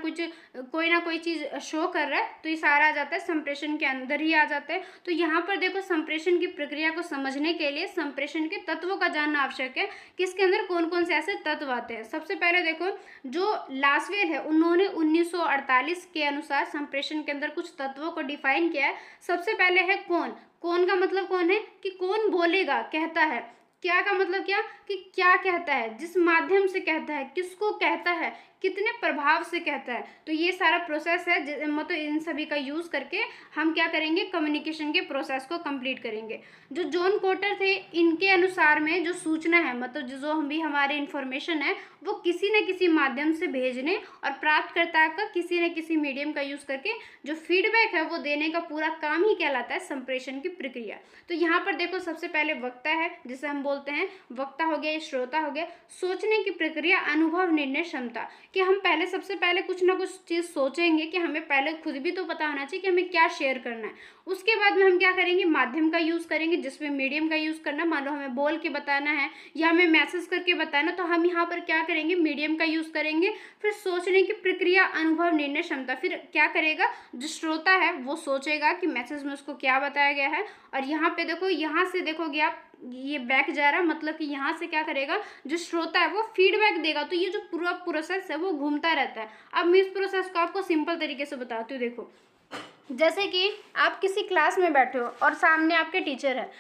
कोई चीज़ शो कर रहा है, तो ये सारा आ जाता है संप्रेषण के अंदर ही आ जाता है। तो यहाँ पर देखो संप्रेषण की प्रक्रिया को समझने के लिए संप्रेषण के तत्वों का जानना आवश्यक है कि इसके अंदर कौन कौन से ऐसे तत्व आते हैं। सबसे पहले देखो जो लासवेल है उन्होंने 1948 के अनुसार संप्रेषण के अंदर कुछ तत्वों को डिफाइन किया है। सबसे पहले है कौन। कौन का मतलब कौन है कि कौन बोलेगा, कहता है। क्या का मतलब क्या कि क्या कहता है, जिस माध्यम से कहता है, किसको कहता है, कितने प्रभाव से कहता है। तो ये सारा प्रोसेस है, मतलब इन सभी का यूज़ करके हम क्या करेंगे, कम्युनिकेशन के प्रोसेस को कंप्लीट करेंगे। जो जॉन कोटर थे, इनके अनुसार में जो सूचना है, मतलब जो हम भी हमारे इन्फॉर्मेशन है, वो किसी न किसी माध्यम से भेजने और प्राप्तकर्ता का किसी न किसी मीडियम का यूज़ करके जो फीडबैक है वो देने का पूरा काम ही कहलाता है संप्रेषण की प्रक्रिया। तो यहाँ पर देखो सबसे पहले वक्ता है, जिसे हम बोलते हैं वक्ता हो गया, श्रोता हो गया। सोचने की प्रक्रिया, अनुभव, निर्णय क्षमता, कि हम पहले सबसे पहले कुछ ना कुछ चीज़ सोचेंगे कि हमें पहले खुद भी तो पता होना चाहिए कि हमें क्या शेयर करना है। उसके बाद में हम क्या करेंगे, माध्यम का यूज़ करेंगे, जिसमें मीडियम का यूज़ करना, मान लो हमें बोल के बताना है या हमें मैसेज करके बताना, तो हम यहाँ पर क्या करेंगे, मीडियम का यूज़ करेंगे। फिर सोचने की प्रक्रिया, अनुभव, निर्णय क्षमता, फिर क्या करेगा, जो श्रोता है वो सोचेगा कि मैसेज में उसको क्या बताया गया है। और यहाँ पे देखो, यहाँ से देखोगे आप ये बैक जा रहा है, मतलब कि यहाँ से क्या करेगा, जो श्रोता है वो फीडबैक देगा। तो ये जो पूरा प्रोसेस है वो घूमता रहता है। अब मैं इस प्रोसेस को आपको सिंपल तरीके से बताती हूँ। देखो जैसे कि आप किसी क्लास में बैठे हो और सामने आपके टीचर है।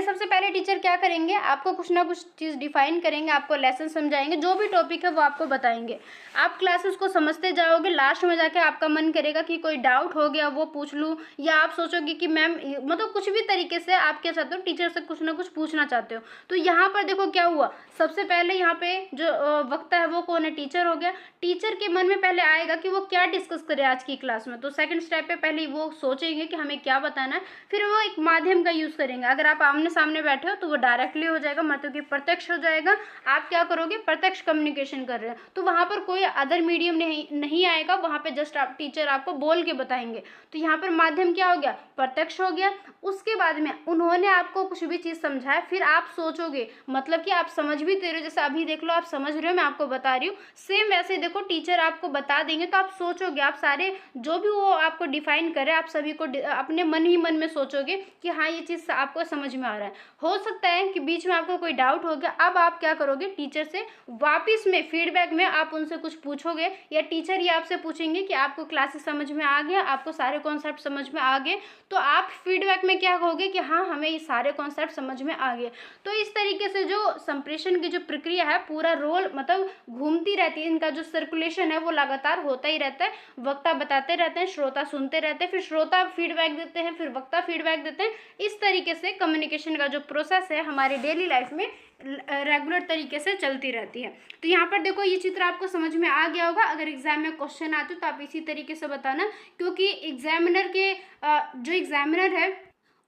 सबसे पहले टीचर क्या करेंगे, आपको कुछ ना कुछ चीज़ डिफाइन करेंगे, आपको लेसन समझाएंगे, जो भी टॉपिक है वो आपको बताएंगे। आप क्लासेस को समझते जाओगे, लास्ट में जाके आपका मन करेगा कि कोई डाउट हो गया वो पूछ लूँ, या आप सोचोगे कि मैम, मतलब कुछ भी तरीके से आप क्या चाहते हो, टीचर से कुछ ना कुछ पूछना चाहते हो। तो यहाँ पर देखो क्या हुआ, सबसे पहले यहाँ पे जो वक्ता है वो कौन है, टीचर हो गया। टीचर के मन में पहले आएगा कि वो क्या डिस्कस करे आज की क्लास में। तो सेकंड स्टेप पे पहले वो सोचेंगे कि हमें क्या बताना है, फिर वो एक माध्यम का यूज़ करेंगे। अगर आप आमने सामने बैठे हो तो वो डायरेक्टली हो जाएगा, मतलब कि प्रत्यक्ष हो जाएगा। आप क्या करोगे, प्रत्यक्ष कम्युनिकेशन कर रहे हैं, तो वहाँ पर कोई अदर मीडियम नहीं आएगा, वहाँ पे जस्ट टीचर आपको बोल के बताएंगे। तो यहाँ पर माध्यम क्या हो गया, प्रत्यक्ष हो गया। उसके बाद में उन्होंने आपको कुछ भी चीज़ समझाया, फिर आप सोचोगे, मतलब कि आप समझ भी दे रहे हो, जैसे अभी देख लो आप समझ रहे हो, मैं आपको बता रही हूँ, सेम वैसे देखो टीचर आपको बता देंगे, तो आप सोचोगे, आप सारे जो भी वो आपको डिफाइन करे, आप सभी को अपने मन ही मन में सोचोगे कि हाँ ये चीज़ आपको समझ में आ रहा है। हो सकता है कि बीच में आपको कोई डाउट हो गया, अब आप क्या करोगे, टीचर से वापस में फीडबैक में आप उनसे कुछ पूछोगे, या टीचर ही आपसे पूछेंगे कि आपको क्लासेस समझ में आ गया, आपको सारे कॉन्सेप्ट समझ में आ गए, तो आप फीडबैक में क्या कहोगे कि हाँ हमें ये सारे कॉन्सेप्ट समझ में आ गए। तो इस तरीके से जो संप्रेषण की जो प्रक्रिया है, पूरा रोल मतलब घूमती रहती है, इनका जो सर्कुलेशन है वो लगातार होता ही रहता है। वक्ता बताते रहते हैं, श्रोता सुनते रहते हैं, फिर श्रोता फीडबैक देते हैं, फिर वक्ता फीडबैक देते हैं। इस तरीके से कम्युनिकेशन का जो प्रोसेस है हमारे डेली लाइफ में रेगुलर तरीके से चलती रहती है। तो यहाँ पर देखो ये चित्र आपको समझ में आ गया होगा। अगर एग्जाम में क्वेश्चन आते हो तो आप इसी तरीके से बताना, क्योंकि एग्जामिनर के जो एग्जामिनर है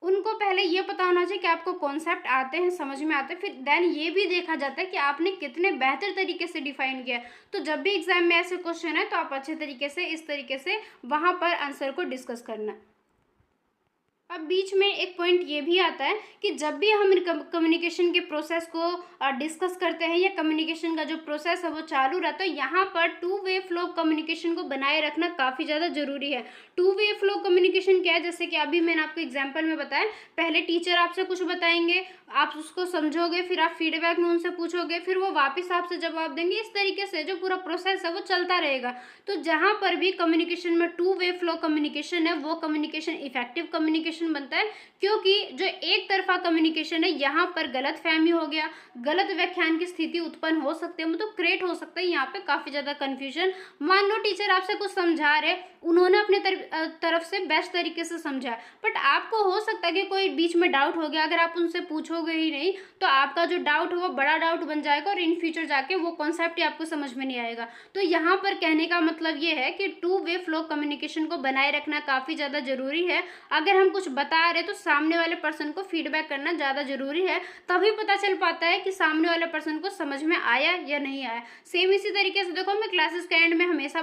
उनको पहले ये पता होना चाहिए कि आपको कॉन्सेप्ट आते हैं, समझ में आते हैं, फिर देन ये भी देखा जाता है कि आपने कितने बेहतर तरीके से डिफाइन किया है। तो जब भी एग्जाम में ऐसे क्वेश्चन है तो आप अच्छे तरीके से इस तरीके से वहाँ पर आंसर को डिस्कस करना। अब बीच में एक पॉइंट ये भी आता है कि जब भी हम कम्युनिकेशन के प्रोसेस को डिस्कस करते हैं या कम्युनिकेशन का जो प्रोसेस है वो चालू रहता है, यहाँ पर टू वे फ्लो कम्युनिकेशन को बनाए रखना काफ़ी ज़्यादा ज़रूरी है। टू वे फ्लो कम्युनिकेशन क्या है, जैसे कि अभी मैंने आपको एग्जांपल में बताया, पहले टीचर आपसे कुछ बताएंगे, आप उसको समझोगे, फिर आप फीडबैक में उनसे पूछोगे, फिर वो वापस आपसे जवाब देंगे। इस तरीके से जो पूरा प्रोसेस है वो चलता रहेगा। तो जहाँ पर भी कम्युनिकेशन में टू वे फ्लो कम्युनिकेशन है वो कम्युनिकेशन इफेक्टिव कम्युनिकेशन बनता है, क्योंकि जो एक तरफा कम्युनिकेशन है यहाँ पर गलत फहमी हो गया, गलत व्याख्यान की स्थिति उत्पन्न हो सकती है, मतलब क्रिएट हो सकता है यहाँ पे काफ़ी ज़्यादा कन्फ्यूजन। मान लो टीचर आपसे कुछ समझा रहे, उन्होंने अपने तरफ से बेस्ट तरीके से समझा, बट आपको हो सकता है कि कोई बीच में डाउट हो गया, अगर आप उनसे पूछोगे ही नहीं तो आपका जो डाउट है वो बड़ा डाउट बन जाएगा और इन फ्यूचर जाके वो कॉन्सेप्ट ही आपको समझ में नहीं आएगा। तो यहाँ पर कहने का मतलब ये है कि टू वे फ्लो कम्युनिकेशन को बनाए रखना काफ़ी ज़्यादा ज़रूरी है। अगर हम कुछ बता रहे तो सामने वाले पर्सन को फीडबैक करना ज़्यादा ज़रूरी है, तभी पता चल पाता है कि सामने वाले पर्सन को समझ में आया या नहीं आया। सेम इसी तरीके से देखो, मैं क्लासेस के एंड में हमेशा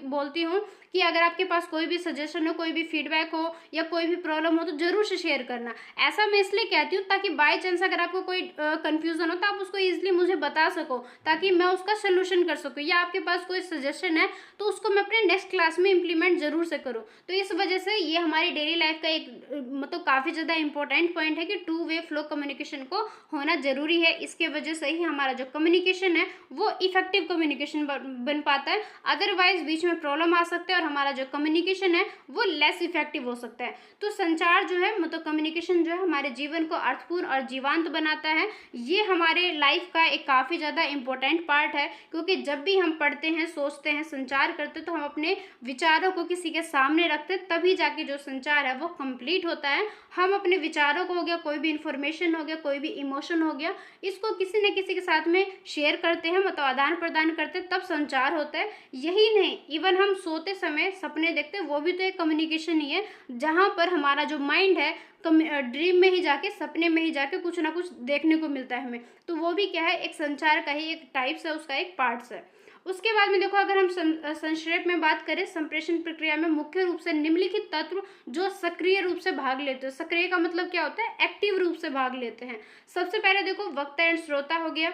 बोलती हूँ कि अगर आपके पास कोई भी सजेशन हो, कोई भी फीडबैक हो या कोई भी प्रॉब्लम हो तो जरूर से शेयर करना। ऐसा मैं इसलिए कहती हूँ ताकि बाय चांस अगर आपको कोई कंफ्यूजन हो तो आप उसको इजीली मुझे बता सको, ताकि मैं उसका सोल्यूशन कर सकूँ, या आपके पास कोई सजेशन है तो उसको मैं अपने नेक्स्ट क्लास में इंप्लीमेंट जरूर से करूँ। तो इस वजह से ये हमारी डेली लाइफ का एक मतलब काफ़ी ज़्यादा इंपॉर्टेंट पॉइंट है कि टू वे फ्लो कम्युनिकेशन को होना जरूरी है। इसके वजह से ही हमारा जो कम्युनिकेशन है वो इफेक्टिव कम्युनिकेशन बन पाता है, अदरवाइज बीच में प्रॉब्लम आ सकता है और हमारा जो कम्युनिकेशन है वो लेस इफेक्टिव हो सकता है। तो संचार जो है, मतलब कम्युनिकेशन जो है, हमारे जीवन को अर्थपूर्ण और जीवंत बनाता है। ये हमारे लाइफ का एक काफ़ी ज़्यादा इंपॉर्टेंट पार्ट है, क्योंकि जब भी हम पढ़ते हैं, सोचते हैं, संचार करते हैं तो हम अपने विचारों को किसी के सामने रखते हैं, तभी जाके जो संचार है वो कंप्लीट होता है। हम अपने विचारों को हो गया, कोई भी इंफॉर्मेशन हो गया, कोई भी इमोशन हो गया, इसको किसी न किसी के साथ में शेयर करते हैं, मतलब आदान प्रदान करते हैं, तब संचार होता है। यही नहीं, इवन हम सोते समय सपने देखते हैं, वो भी तो एक कम्युनिकेशन ही है, जहाँ पर हमारा जो माइंड है ड्रीम में ही जाके, सपने में ही जाके कुछ ना कुछ देखने को मिलता है हमें, तो वो भी क्या है, एक संचार का ही एक टाइप्स है, उसका एक पार्ट्स है। उसके बाद में देखो, अगर हम संक्षेप में बात करें, संप्रेषण प्रक्रिया में मुख्य रूप से निम्नलिखित तत्व जो सक्रिय रूप से भाग लेते हैं। सक्रिय का मतलब क्या होता है, एक्टिव रूप से भाग लेते हैं। सबसे पहले देखो, वक्ता एंड श्रोता हो गया।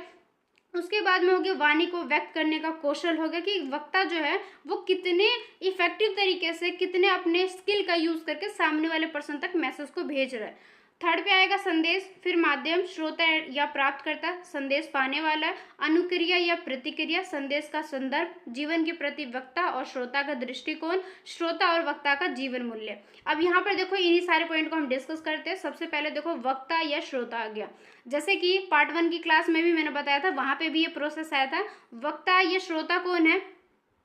उसके बाद में हो गया वाणी को व्यक्त करने का कौशल हो गया, कि वक्ता जो है वो कितने इफेक्टिव तरीके से, कितने अपने स्किल का यूज करके सामने वाले पर्सन तक मैसेज को भेज रहा है। थर्ड पे आएगा संदेश, फिर माध्यम, श्रोता या प्राप्तकर्ता, संदेश पाने वाला, अनुक्रिया या प्रतिक्रिया, संदेश का संदर्भ, जीवन के प्रति वक्ता और श्रोता का दृष्टिकोण, श्रोता और वक्ता का जीवन मूल्य। अब यहाँ पर देखो, इन्हीं सारे पॉइंट को हम डिस्कस करते हैं। सबसे पहले देखो, वक्ता या श्रोता आ गया। जैसे कि पार्ट 1 की क्लास में भी मैंने बताया था, वहाँ पे भी ये प्रोसेस आया था। वक्ता या श्रोता कौन है?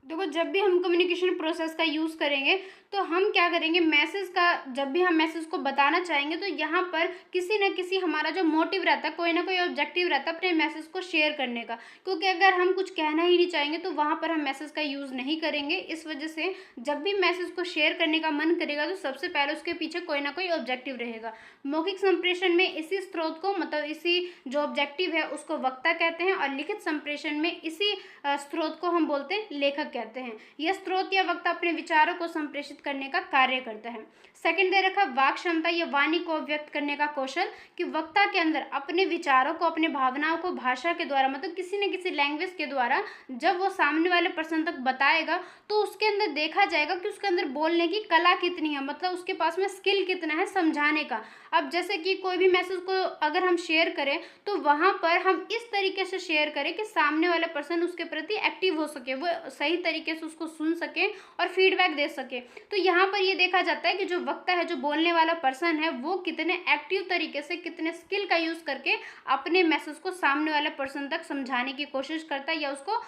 देखो, जब भी हम कम्युनिकेशन प्रोसेस का यूज़ करेंगे तो हम क्या करेंगे, मैसेज का, जब भी हम मैसेज को बताना चाहेंगे तो यहाँ पर किसी न किसी हमारा जो मोटिव रहता है, कोई ना कोई ऑब्जेक्टिव रहता है अपने मैसेज को शेयर करने का, क्योंकि अगर हम कुछ कहना ही नहीं चाहेंगे तो वहाँ पर हम मैसेज का यूज़ नहीं करेंगे। इस वजह से जब भी मैसेज को शेयर करने का मन करेगा तो सबसे पहले उसके पीछे कोई ना कोई ऑब्जेक्टिव रहेगा। मौखिक संप्रेषण में इसी स्रोत को, मतलब इसी जो ऑब्जेक्टिव है उसको वक्ता कहते हैं, और लिखित संप्रेषण में इसी स्रोत को हम बोलते हैं लेखक कहते हैं। यह स्रोत या वक्ता अपने विचारों को संप्रेषित करने का कार्य करता है। सेकंड दे रखा, वाक क्षमता या वाणी को व्यक्त करने का कौशल, कि वक्ता के अंदर अपने विचारों को, अपने भावनाओं को भाषा के द्वारा, मतलब किसी न किसी लैंग्वेज के द्वारा जब वो सामने वाले पर्सन तक बताएगा तो उसके अंदर देखा जाएगा कि उसके अंदर बोलने की कला कितनी है, मतलब उसके पास में स्किल कितना है समझाने का। अब जैसे कि कोई भी मैसेज को अगर हम शेयर करें तो वहाँ पर हम इस तरीके से शेयर करें कि सामने वाला पर्सन उसके प्रति एक्टिव हो सके, वो सही तरीके से उसको सुन सके और फीडबैक दे सके। तो यहाँ पर ये देखा जाता है कि जो वक्ता है, जो बोलने वाला पर्सन है, वो कितने एक्टिव तरीके से, कितने स्किल का यूज़ करके अपने मैसेज को सामने वाले पर्सन तक समझाने की कोशिश करता है या उसको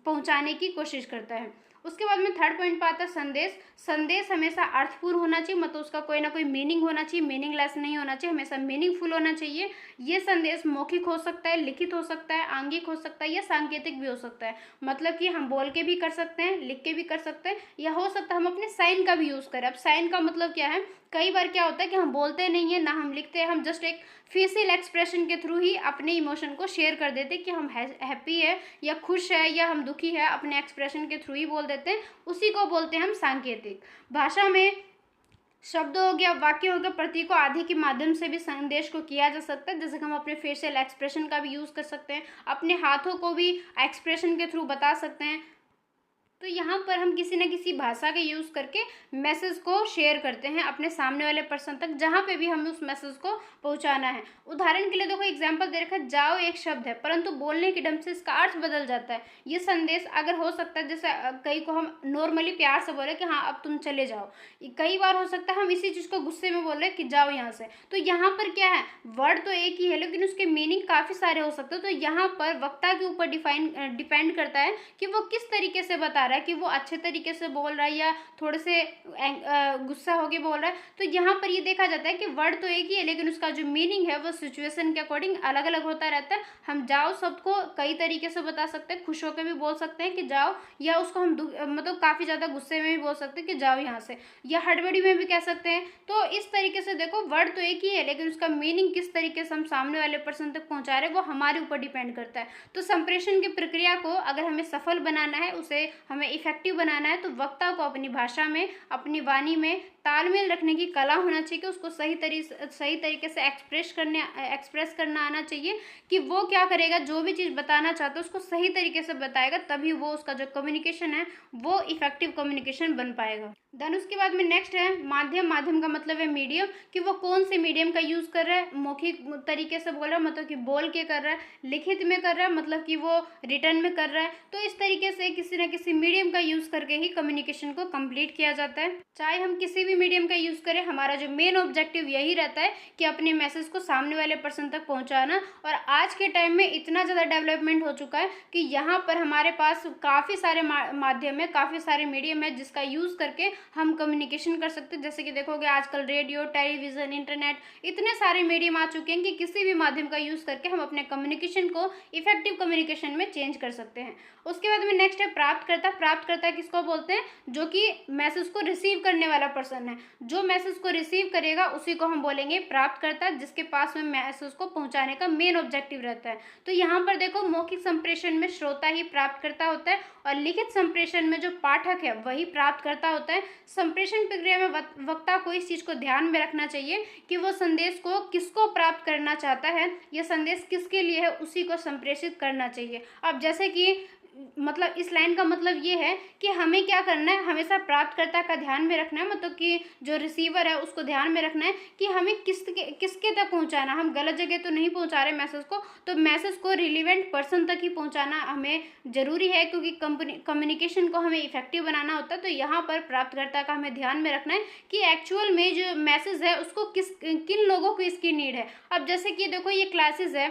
पहुँचाने की कोशिश करता है। उसके बाद में थर्ड पॉइंट पर आता है संदेश। संदेश हमेशा अर्थपूर्ण होना चाहिए, मतलब उसका कोई ना कोई मीनिंग होना चाहिए, मीनिंगलेस नहीं होना चाहिए, हमेशा मीनिंगफुल होना चाहिए। ये संदेश मौखिक हो सकता है, लिखित हो सकता है, आंगिक हो सकता है या सांकेतिक भी हो सकता है, मतलब कि हम बोल के भी कर सकते हैं, लिख के भी कर सकते हैं, या हो सकता है हम अपने साइन का भी यूज़ करें। अब साइन का मतलब क्या है, कई बार क्या होता है कि हम बोलते नहीं है ना हम लिखते हैं, हम जस्ट एक फेशियल एक्सप्रेशन के थ्रू ही अपने इमोशन को शेयर कर देते हैं कि हम हैप्पी है या खुश है या हम दुखी है, अपने एक्सप्रेशन के थ्रू ही बोल देते हैं, उसी को बोलते हैं हम सांकेतिक। भाषा में शब्द हो गया, वाक्य हो गया, प्रतीकों आदि के माध्यम से भी संदेश को किया जा सकता है। जैसे कि हम अपने फेशियल एक्सप्रेशन का भी यूज़ कर सकते हैं, अपने हाथों को भी एक्सप्रेशन के थ्रू बता सकते हैं। तो यहाँ पर हम किसी न किसी भाषा का यूज़ करके मैसेज को शेयर करते हैं अपने सामने वाले पर्सन तक, जहाँ पे भी हमें उस मैसेज को पहुँचाना है। उदाहरण के लिए देखो, एग्जाम्पल दे रखा है, जाओ एक शब्द है परंतु बोलने के ढंग से इसका अर्थ बदल जाता है। ये संदेश अगर हो सकता है, जैसे कई को हम नॉर्मली प्यार से बोले कि हाँ अब तुम चले जाओ, कई बार हो सकता है हम इसी चीज़ को गुस्से में बोल रहे हैं कि जाओ यहाँ से। तो यहाँ पर क्या है, वर्ड तो एक ही है लेकिन उसके मीनिंग काफ़ी सारे हो सकते हैं। तो यहाँ पर वक्ता के ऊपर डिपेंड करता है कि वो किस तरीके से बता रहा है, कि वो अच्छे तरीके से बोल रहा है या थोड़े से गुस्सा होके बोल रहा है। तो यहाँ पर ये देखा जाता है कि वर्ड तो एक ही है लेकिन उसका जो मीनिंग है वो सिचुएशन के अकॉर्डिंग अलग अलग होता रहता है। हम जाओ शब्द को कई तरीके से बता सकते हैं, खुश होकर भी बोल सकते हैं कि जाओ, या उसको हम मतलब काफ़ी ज़्यादा गुस्से में भी बोल सकते हैं कि जाओ यहाँ से, या हड़बड़ी में भी कह सकते हैं। तो इस तरीके से देखो, वर्ड तो एक ही है लेकिन उसका मीनिंग किस तरीके से हम सामने वाले पर्सन तक पहुँचा रहे हैं वो हमारे ऊपर डिपेंड करता है। तो संप्रेषण की प्रक्रिया को अगर हमें सफल बनाना है, उसे हमें इफेक्टिव बनाना है, तो वक्ता को अपनी भाषा में, अपनी वाणी में तालमेल रखने की कला होना चाहिए, कि उसको सही तरीके से एक्सप्रेस करना आना चाहिए कि वो क्या करेगा, जो भी चीज़ बताना चाहता है उसको सही तरीके से बताएगा, तभी वो उसका जो कम्युनिकेशन है वो इफेक्टिव कम्युनिकेशन बन पाएगा। देन उसके बाद में नेक्स्ट है माध्यम। माध्यम का मतलब है मीडियम, कि वो कौन से मीडियम का यूज़ कर रहा है। मौखिक तरीके से बोल रहा है मतलब कि बोल के कर रहा है, लिखित में कर रहा है मतलब कि वो रिटर्न में कर रहा है। तो इस तरीके से किसी न किसी मीडियम का यूज़ करके ही कम्युनिकेशन को कंप्लीट किया जाता है। चाहे हम किसी भी मीडियम का यूज़ करें, हमारा जो मेन ऑब्जेक्टिव यही रहता है कि अपने मैसेज को सामने वाले पर्सन तक पहुंचाना। और आज के टाइम में इतना ज़्यादा डेवलपमेंट हो चुका है कि यहाँ पर हमारे पास काफ़ी सारे माध्यम है, काफ़ी सारे मीडियम है जिसका यूज़ करके हम कम्युनिकेशन कर सकते हैं। जैसे कि देखोगे आजकल रेडियो, टेलीविज़न, इंटरनेट, इतने सारे मीडियम आ चुके हैं कि किसी भी माध्यम का यूज़ करके हम अपने कम्युनिकेशन को इफेक्टिव कम्युनिकेशन में चेंज कर सकते हैं। उसके बाद में नेक्स्ट है प्राप्तकर्ता। प्राप्तकर्ता किसको बोलते हैं, जो कि मैसेज को रिसीव करने वाला पर्सन है। जो मैसेज को रिसीव करेगा उसी को हम बोलेंगे प्राप्तकर्ता, जिसके पास में मैसेज को पहुंचाने का मेन ऑब्जेक्टिव रहता है। तो यहाँ पर देखो, मौखिक संप्रेषण में श्रोता ही प्राप्तकर्ता होता है और लिखित संप्रेषण में जो पाठक है वही प्राप्तकर्ता होता है। संप्रेषण प्रक्रिया में वक्ता को इस चीज़ को ध्यान में रखना चाहिए कि वो संदेश को किसको प्राप्त करना चाहता है, यह संदेश किसके लिए है, उसी को संप्रेषित करना चाहिए। अब जैसे कि मतलब इस लाइन का मतलब ये है कि हमें क्या करना है, हमेशा प्राप्तकर्ता का ध्यान में रखना है, मतलब कि जो रिसीवर है उसको ध्यान में रखना है कि हमें किसके तक पहुंचाना। हम गलत जगह तो नहीं पहुंचा रहे मैसेज को, तो मैसेज को रिलेवेंट पर्सन तक ही पहुंचाना हमें ज़रूरी है, क्योंकि कम्युनिकेशन को हमें इफेक्टिव बनाना होता है। तो यहाँ पर प्राप्तकर्ता का हमें ध्यान में रखना है कि एक्चुअल में जो मैसेज है उसको किन लोगों को इसकी नीड है। अब जैसे कि देखो, ये क्लासेस है,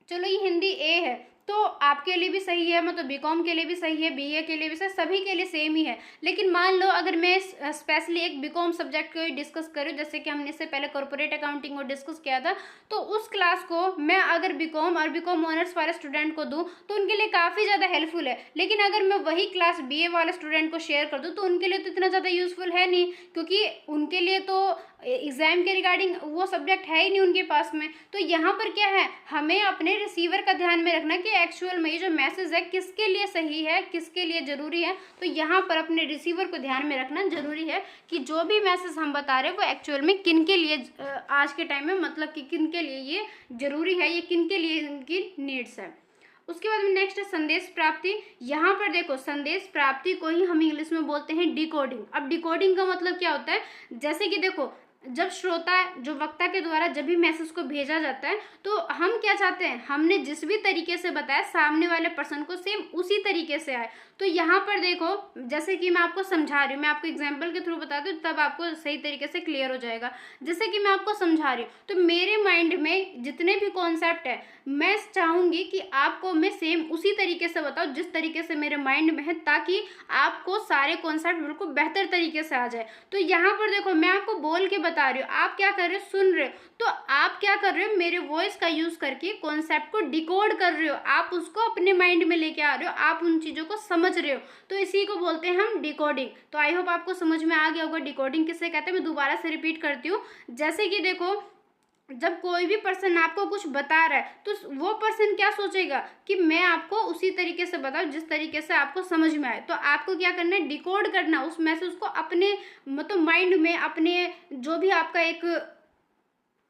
चलो ये हिंदी ए है, तो आपके लिए भी सही है, मतलब बीकॉम के लिए भी सही है, बीए के लिए भी सही, सभी के लिए सेम ही है। लेकिन मान लो अगर मैं स्पेशली एक बीकॉम सब्जेक्ट को डिस्कस करूँ, जैसे कि हमने इससे पहले कॉर्पोरेट अकाउंटिंग को डिस्कस किया था, तो उस क्लास को मैं अगर बीकॉम और बीकॉम ऑनर्स वाले स्टूडेंट को दूँ तो उनके लिए काफ़ी ज़्यादा हेल्पफुल है। लेकिन अगर मैं वही क्लास बीए वाले स्टूडेंट को शेयर कर दूँ तो उनके लिए तो इतना ज़्यादा यूज़फुल है नहीं, क्योंकि उनके लिए तो एग्ज़ाम के रिगार्डिंग वो सब्जेक्ट है ही नहीं उनके पास में। तो यहाँ पर क्या है, हमें अपने रिसीवर का ध्यान में रखना कि एक्चुअल में ये जो मैसेज है किसके लिए सही है, किसके लिए ज़रूरी है। तो यहाँ पर अपने रिसीवर को ध्यान में रखना ज़रूरी है कि जो भी मैसेज हम बता रहे हैं वो एक्चुअल में किन के लिए आज के टाइम में, मतलब कि किन के लिए ये ज़रूरी है, ये किन के लिए इनकी नीड्स है। उसके बाद में नेक्स्ट है संदेश प्राप्ति। यहाँ पर देखो, संदेश प्राप्ति को ही हम इंग्लिश में बोलते हैं डिकोडिंग। अब डिकोडिंग का मतलब क्या होता है, जैसे कि देखो, जब श्रोता, जो वक्ता के द्वारा जब भी मैसेज को भेजा जाता है, तो हम क्या चाहते हैं, हमने जिस भी तरीके से बताया सामने वाले पर्सन को सेम उसी तरीके से आए। तो यहाँ पर देखो, जैसे कि मैं आपको समझा रही हूँ, मैं आपको एग्जांपल के थ्रू बताती हूँ, तब आपको सही तरीके से क्लियर हो जाएगा। जैसे कि मैं आपको समझा रही हूँ, तो मेरे माइंड में जितने भी कॉन्सेप्ट है, मैं चाहूँगी कि आपको मैं सेम उसी तरीके से बताऊँ जिस तरीके से मेरे माइंड में है, ताकि आपको सारे कॉन्सेप्ट बिल्कुल बेहतर तरीके से आ जाए। तो यहाँ पर देखो, मैं आपको बोल के बता रही हूँ, आप क्या कर रहे हो, सुन रहे हो। तो आप क्या कर रहे हो, मेरे वॉइस का यूज़ करके कॉन्सेप्ट को डिकोड कर रहे हो, आप उसको अपने माइंड में लेके आ रहे हो, आप उन चीज़ों को समझ रहे हो। तो इसी को बोलते हैं हम डिकोडिंग। तो आई होप आपको समझ में आ गया होगा डिकोडिंग किसे कहते हैं। मैं दोबारा से रिपीट करती हूँ। जैसे कि देखो, जब कोई भी पर्सन आपको कुछ बता रहा है तो वो पर्सन क्या सोचेगा कि मैं आपको उसी तरीके से बताऊं जिस तरीके से आपको समझ में आए। तो आपको क्या करना है, डिकोड करना उस मैसेज को अपने मतलब माइंड में, अपने जो भी आपका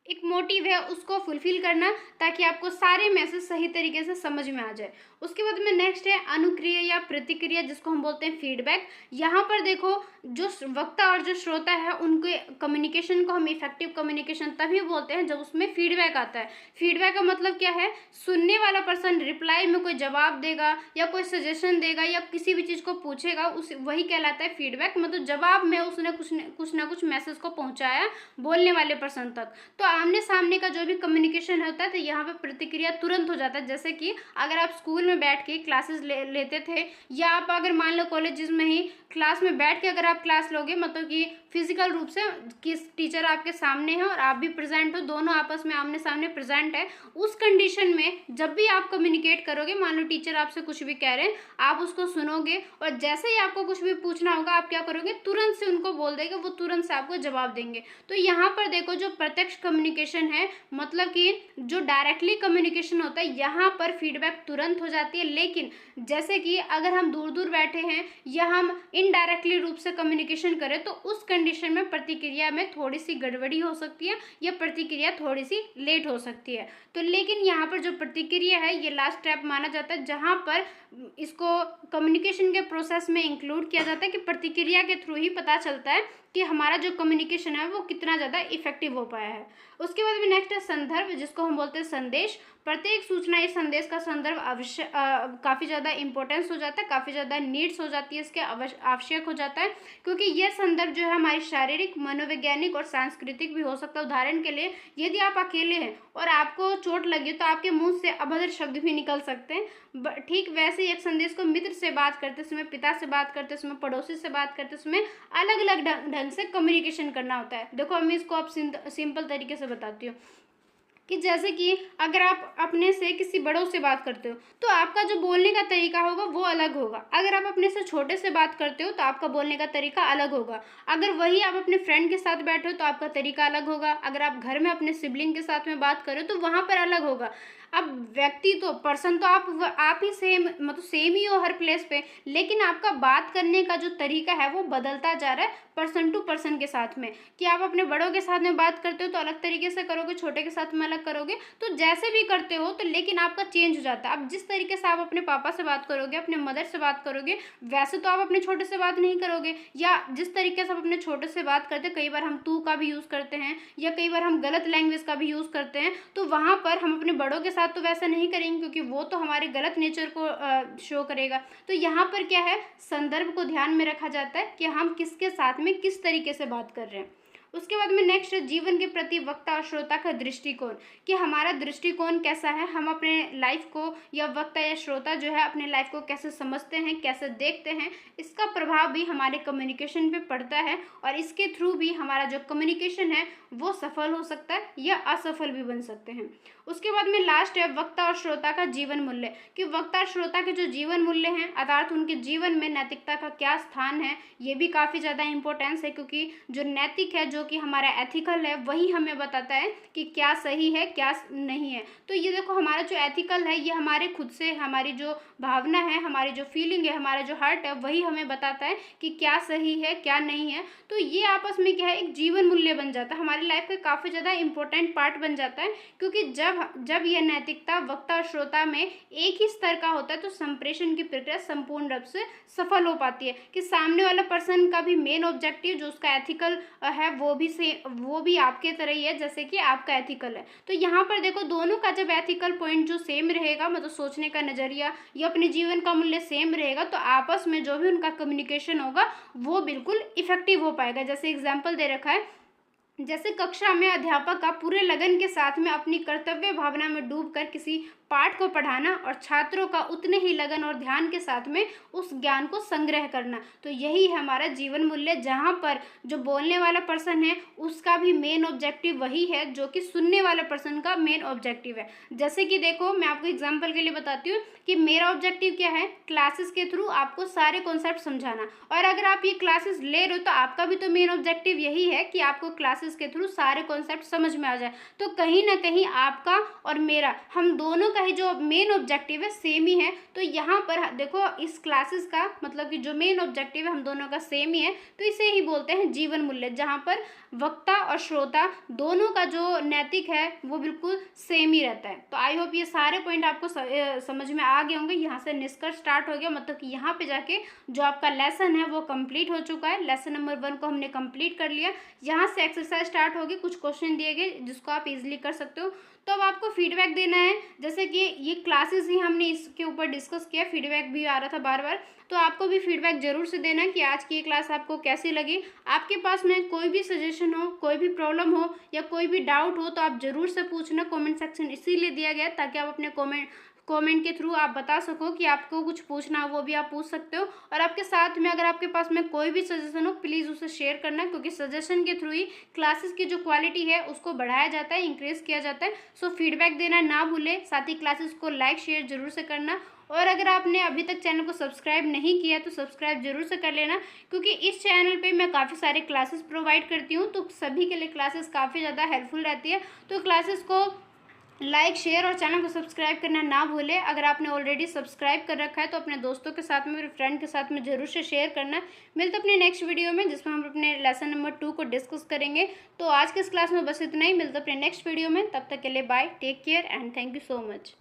एक मोटिव है उसको फुलफिल करना, ताकि आपको सारे मैसेज सही तरीके से समझ में आ जाए। उसके बाद में नेक्स्ट है अनुक्रिया या प्रतिक्रिया, जिसको हम बोलते हैं फीडबैक। यहाँ पर देखो जो वक्ता और जो श्रोता है उनके कम्युनिकेशन को हम इफेक्टिव कम्युनिकेशन तभी बोलते हैं जब उसमें फीडबैक आता है। फीडबैक का मतलब क्या है, सुनने वाला पर्सन रिप्लाई में कोई जवाब देगा या कोई सजेशन देगा या किसी भी चीज़ को पूछेगा, उस वही कहलाता है फीडबैक। मतलब जवाब में उसने कुछ ना कुछ मैसेज को पहुँचाया बोलने वाले पर्सन तक। तो आमने सामने का जो भी कम्युनिकेशन होता है तो यहाँ पे प्रतिक्रिया तुरंत हो जाता है। जैसे कि अगर आप स्कूल में बैठ के क्लासेस लेते थे, या आप अगर मान लो कॉलेजेस में ही क्लास में बैठ के अगर आप क्लास लोगे, मतलब कि फिजिकल रूप से किस टीचर आपके सामने है और आप भी प्रेजेंट हो, दोनों आपस में आमने सामने प्रेजेंट है, उस कंडीशन में जब भी आप कम्युनिकेट करोगे, मान लो टीचर आपसे कुछ भी कह रहे हैं, आप उसको सुनोगे और जैसे ही आपको कुछ भी पूछना होगा आप क्या करोगे, तुरंत से उनको बोल देंगे, वो तुरंत से आपको जवाब देंगे। तो यहाँ पर देखो जो प्रत्यक्ष कम्युनिकेशन है, मतलब कि जो डायरेक्टली कम्युनिकेशन होता है, यहाँ पर फीडबैक तुरंत हो जाती है। लेकिन जैसे कि अगर हम दूर दूर बैठे हैं या हम इनडायरेक्टली रूप से कम्युनिकेशन करें तो उस कंडीशन में प्रतिक्रिया में थोड़ी सी गड़बड़ी हो सकती है या प्रतिक्रिया थोड़ी सी लेट हो सकती है। तो लेकिन यहाँ पर जो प्रतिक्रिया है ये लास्ट स्टेप माना जाता है, जहाँ पर इसको कम्युनिकेशन के प्रोसेस में इंक्लूड किया जाता है कि प्रतिक्रिया के थ्रू ही पता चलता है कि हमारा जो कम्युनिकेशन है वो कितना ज़्यादा इफेक्टिव हो पाया है। उसके बाद में नेक्स्ट है संदर्भ, जिसको हम बोलते हैं संदेश। प्रत्येक सूचना इस संदेश का संदर्भ काफ़ी ज़्यादा इंपॉर्टेंस हो जाता है, काफ़ी ज़्यादा नीड्स हो जाती है, इसके आवश्यक हो जाता है, क्योंकि यह संदर्भ जो है हमारी शारीरिक, मनोवैज्ञानिक और सांस्कृतिक भी हो सकता है। उदाहरण के लिए यदि आप अकेले हैं और आपको चोट लगी तो आपके मुंह से अभद्र शब्द भी निकल सकते हैं। ठीक वैसे ही एक संदेश को मित्र से बात करते समय, पिता से बात करते समय, पड़ोसी से बात करते समय अलग अलग ढंग से कम्युनिकेशन करना होता है। देखो मैं इसको अब सिंपल तरीके से बताती हूँ कि जैसे कि अगर आप अपने से किसी बड़ों से बात करते हो तो आपका जो बोलने का तरीका होगा वो अलग होगा। अगर आप अपने से छोटे से बात करते हो तो आपका बोलने का तरीका अलग होगा। अगर वही आप अपने फ्रेंड के साथ बैठे हो तो आपका तरीका अलग होगा। अगर आप घर में अपने सिबलिंग के साथ में बात करो तो वहाँ पर अलग होगा। अब व्यक्ति तो पर्सन तो आप ही सेम, मतलब सेम ही हो हर प्लेस पे, लेकिन आपका बात करने का जो तरीका है वो बदलता जा रहा है पर्सन टू पर्सन के साथ में। कि आप अपने बड़ों के साथ में बात करते हो तो अलग तरीके से करोगे, छोटे के साथ में अलग करोगे, तो जैसे भी करते हो तो लेकिन आपका चेंज हो जाता है। अब जिस तरीके से आप अपने पापा से बात करोगे, अपने मदर से बात करोगे, वैसे तो आप अपने छोटे से बात नहीं करोगे। या जिस तरीके से आप अपने छोटे से बात करते हैं, कई बार हम तू का भी यूज़ करते हैं या कई बार हम गलत लैंग्वेज का भी यूज़ करते हैं, तो वहाँ पर हम अपने बड़ों के साथ तो वैसा नहीं करेंगे क्योंकि वो तो हमारे गलत नेचर को शो करेगा। तो यहाँ पर क्या है, संदर्भ को ध्यान में रखा जाता है कि हम किसके साथ में किस तरीके से बात कर रहे हैं। उसके बाद में नेक्स्ट है जीवन के प्रति वक्ता और श्रोता का दृष्टिकोण, कि हमारा दृष्टिकोण कैसा है, हम अपने लाइफ को या वक्ता या श्रोता जो है अपने लाइफ को कैसे समझते हैं, कैसे देखते हैं, इसका प्रभाव भी हमारे कम्युनिकेशन पे पड़ता है और इसके थ्रू भी हमारा जो कम्युनिकेशन है वो सफल हो सकता है या असफल भी बन सकते हैं। उसके बाद में लास्ट है वक्ता और श्रोता का जीवन मूल्य, कि वक्ता और श्रोता के जो जीवन मूल्य हैं अर्थात उनके जीवन में नैतिकता का क्या स्थान है, ये भी काफ़ी ज़्यादा इंपॉर्टेंस है, क्योंकि जो नैतिक है, जो कि हमारा एथिकल है, वही हमें बताता है कि क्या सही है क्या नहीं है। तो ये देखो हमारा जो एथिकल है ये हमारे खुद से, हमारी जो भावना है, हमारी जो फीलिंग है, हमारा जो हार्ट है, वही हमें बताता है कि क्या सही है क्या नहीं है। तो ये आपस में क्या है, एक जीवन मूल्य बन जाता है, हमारी लाइफ का काफ़ी ज़्यादा इंपॉर्टेंट पार्ट बन जाता है। क्योंकि जब यह नैतिकता वक्ता और श्रोता में एक ही स्तर का होता है तो संप्रेषण की प्रक्रिया संपूर्ण रूप से सफल हो पाती है, कि सामने वाला पर्सन का भी मेन ऑब्जेक्टिव जो उसका एथिकल है वो भी आपके तरह ही है जैसे कि आपका एथिकल है। तो यहाँ पर देखो दोनों का जब एथिकल पॉइंट जो सेम रहेगा, मतलब सोचने का नज़रिया या अपने जीवन का मूल्य सेम रहेगा, तो आपस में जो भी उनका कम्युनिकेशन होगा वो बिल्कुल इफेक्टिव हो पाएगा। जैसे एग्जाम्पल दे रखा है, जैसे कक्षा में अध्यापक का पूरे लगन के साथ में अपनी कर्तव्य भावना में डूबकर किसी पाठ को पढ़ाना और छात्रों का उतने ही लगन और ध्यान के साथ में उस ज्ञान को संग्रह करना, तो यही है हमारा जीवन मूल्य, जहाँ पर जो बोलने वाला पर्सन है उसका भी मेन ऑब्जेक्टिव वही है जो कि सुनने वाले पर्सन का मेन ऑब्जेक्टिव है। जैसे कि देखो मैं आपको एग्जाम्पल के लिए बताती हूँ कि मेरा ऑब्जेक्टिव क्या है, क्लासेस के थ्रू आपको सारे कॉन्सेप्ट समझाना, और अगर आप ये क्लासेस ले रहे हो तो आपका भी तो मेन ऑब्जेक्टिव यही है कि आपको क्लासेस क्लासेस के थ्रू सारे कॉन्सेप्ट समझ में आ जाए। तो कहीं ना कहीं आपका और मेरा, हम दोनों का ही जो मेन ऑब्जेक्टिव है सेम ही है। तो यहाँ पर देखो इस क्लासेस का मतलब कि जो मेन ऑब्जेक्टिव है हम दोनों का सेम ही है, तो इसे ही बोलते हैं जीवन मूल्य, जहाँ पर वक्ता और श्रोता दोनों का जो नैतिक है वो बिल्कुल सेम ही रहता है। तो आई होप ये सारे पॉइंट आपको समझ में आ गए होंगे। यहाँ से निष्कर्ष स्टार्ट हो गया, मतलब कि यहाँ पे जाके जो आपका लेसन है वो कंप्लीट हो चुका है। लेसन नंबर 1 को हमने कंप्लीट कर लिया। यहाँ से एक्सरसाइज स्टार्ट होगी, कुछ क्वेश्चन दिए गए जिसको आप इजीली कर सकते हो। तो अब आपको फीडबैक देना है, जैसे कि ये क्लासेस ही हमने इसके ऊपर डिस्कस किया, फीडबैक भी आ रहा था बार बार, तो आपको भी फीडबैक जरूर से देना कि आज की ये क्लास आपको कैसी लगी। आपके पास में कोई भी सजेशन हो, कोई भी प्रॉब्लम हो या कोई भी डाउट हो तो आप जरूर से पूछना। कमेंट सेक्शन इसीलिए दिया गया ताकि आप अपने कमेंट के थ्रू आप बता सको कि आपको कुछ पूछना हो, वो भी आप पूछ सकते हो। और आपके साथ में अगर आपके पास में कोई भी सजेशन हो प्लीज़ उसे शेयर करना, क्योंकि सजेशन के थ्रू ही क्लासेस की जो क्वालिटी है उसको बढ़ाया जाता है, इंक्रीज किया जाता है। सो फीडबैक देना ना भूलें, साथ ही क्लासेस को लाइक शेयर जरूर से करना। और अगर आपने अभी तक चैनल को सब्सक्राइब नहीं किया तो सब्सक्राइब जरूर से कर लेना, क्योंकि इस चैनल पे मैं काफ़ी सारे क्लासेस प्रोवाइड करती हूँ, तो सभी के लिए क्लासेस काफ़ी ज़्यादा हेल्पफुल रहती है। तो क्लासेस को लाइक शेयर और चैनल को सब्सक्राइब करना ना भूलें। अगर आपने ऑलरेडी सब्सक्राइब कर रखा है तो अपने दोस्तों के साथ में, मेरे फ्रेंड के साथ में जरूर से शेयर करना। मिलते अपने नेक्स्ट वीडियो में जिसमें हम अपने लेसन नंबर 2 को डिस्कस करेंगे। तो आज के इस क्लास में बस इतना ही, मिलते अपने नेक्स्ट वीडियो में। तब तक के लिए bye, take care and thank you so much.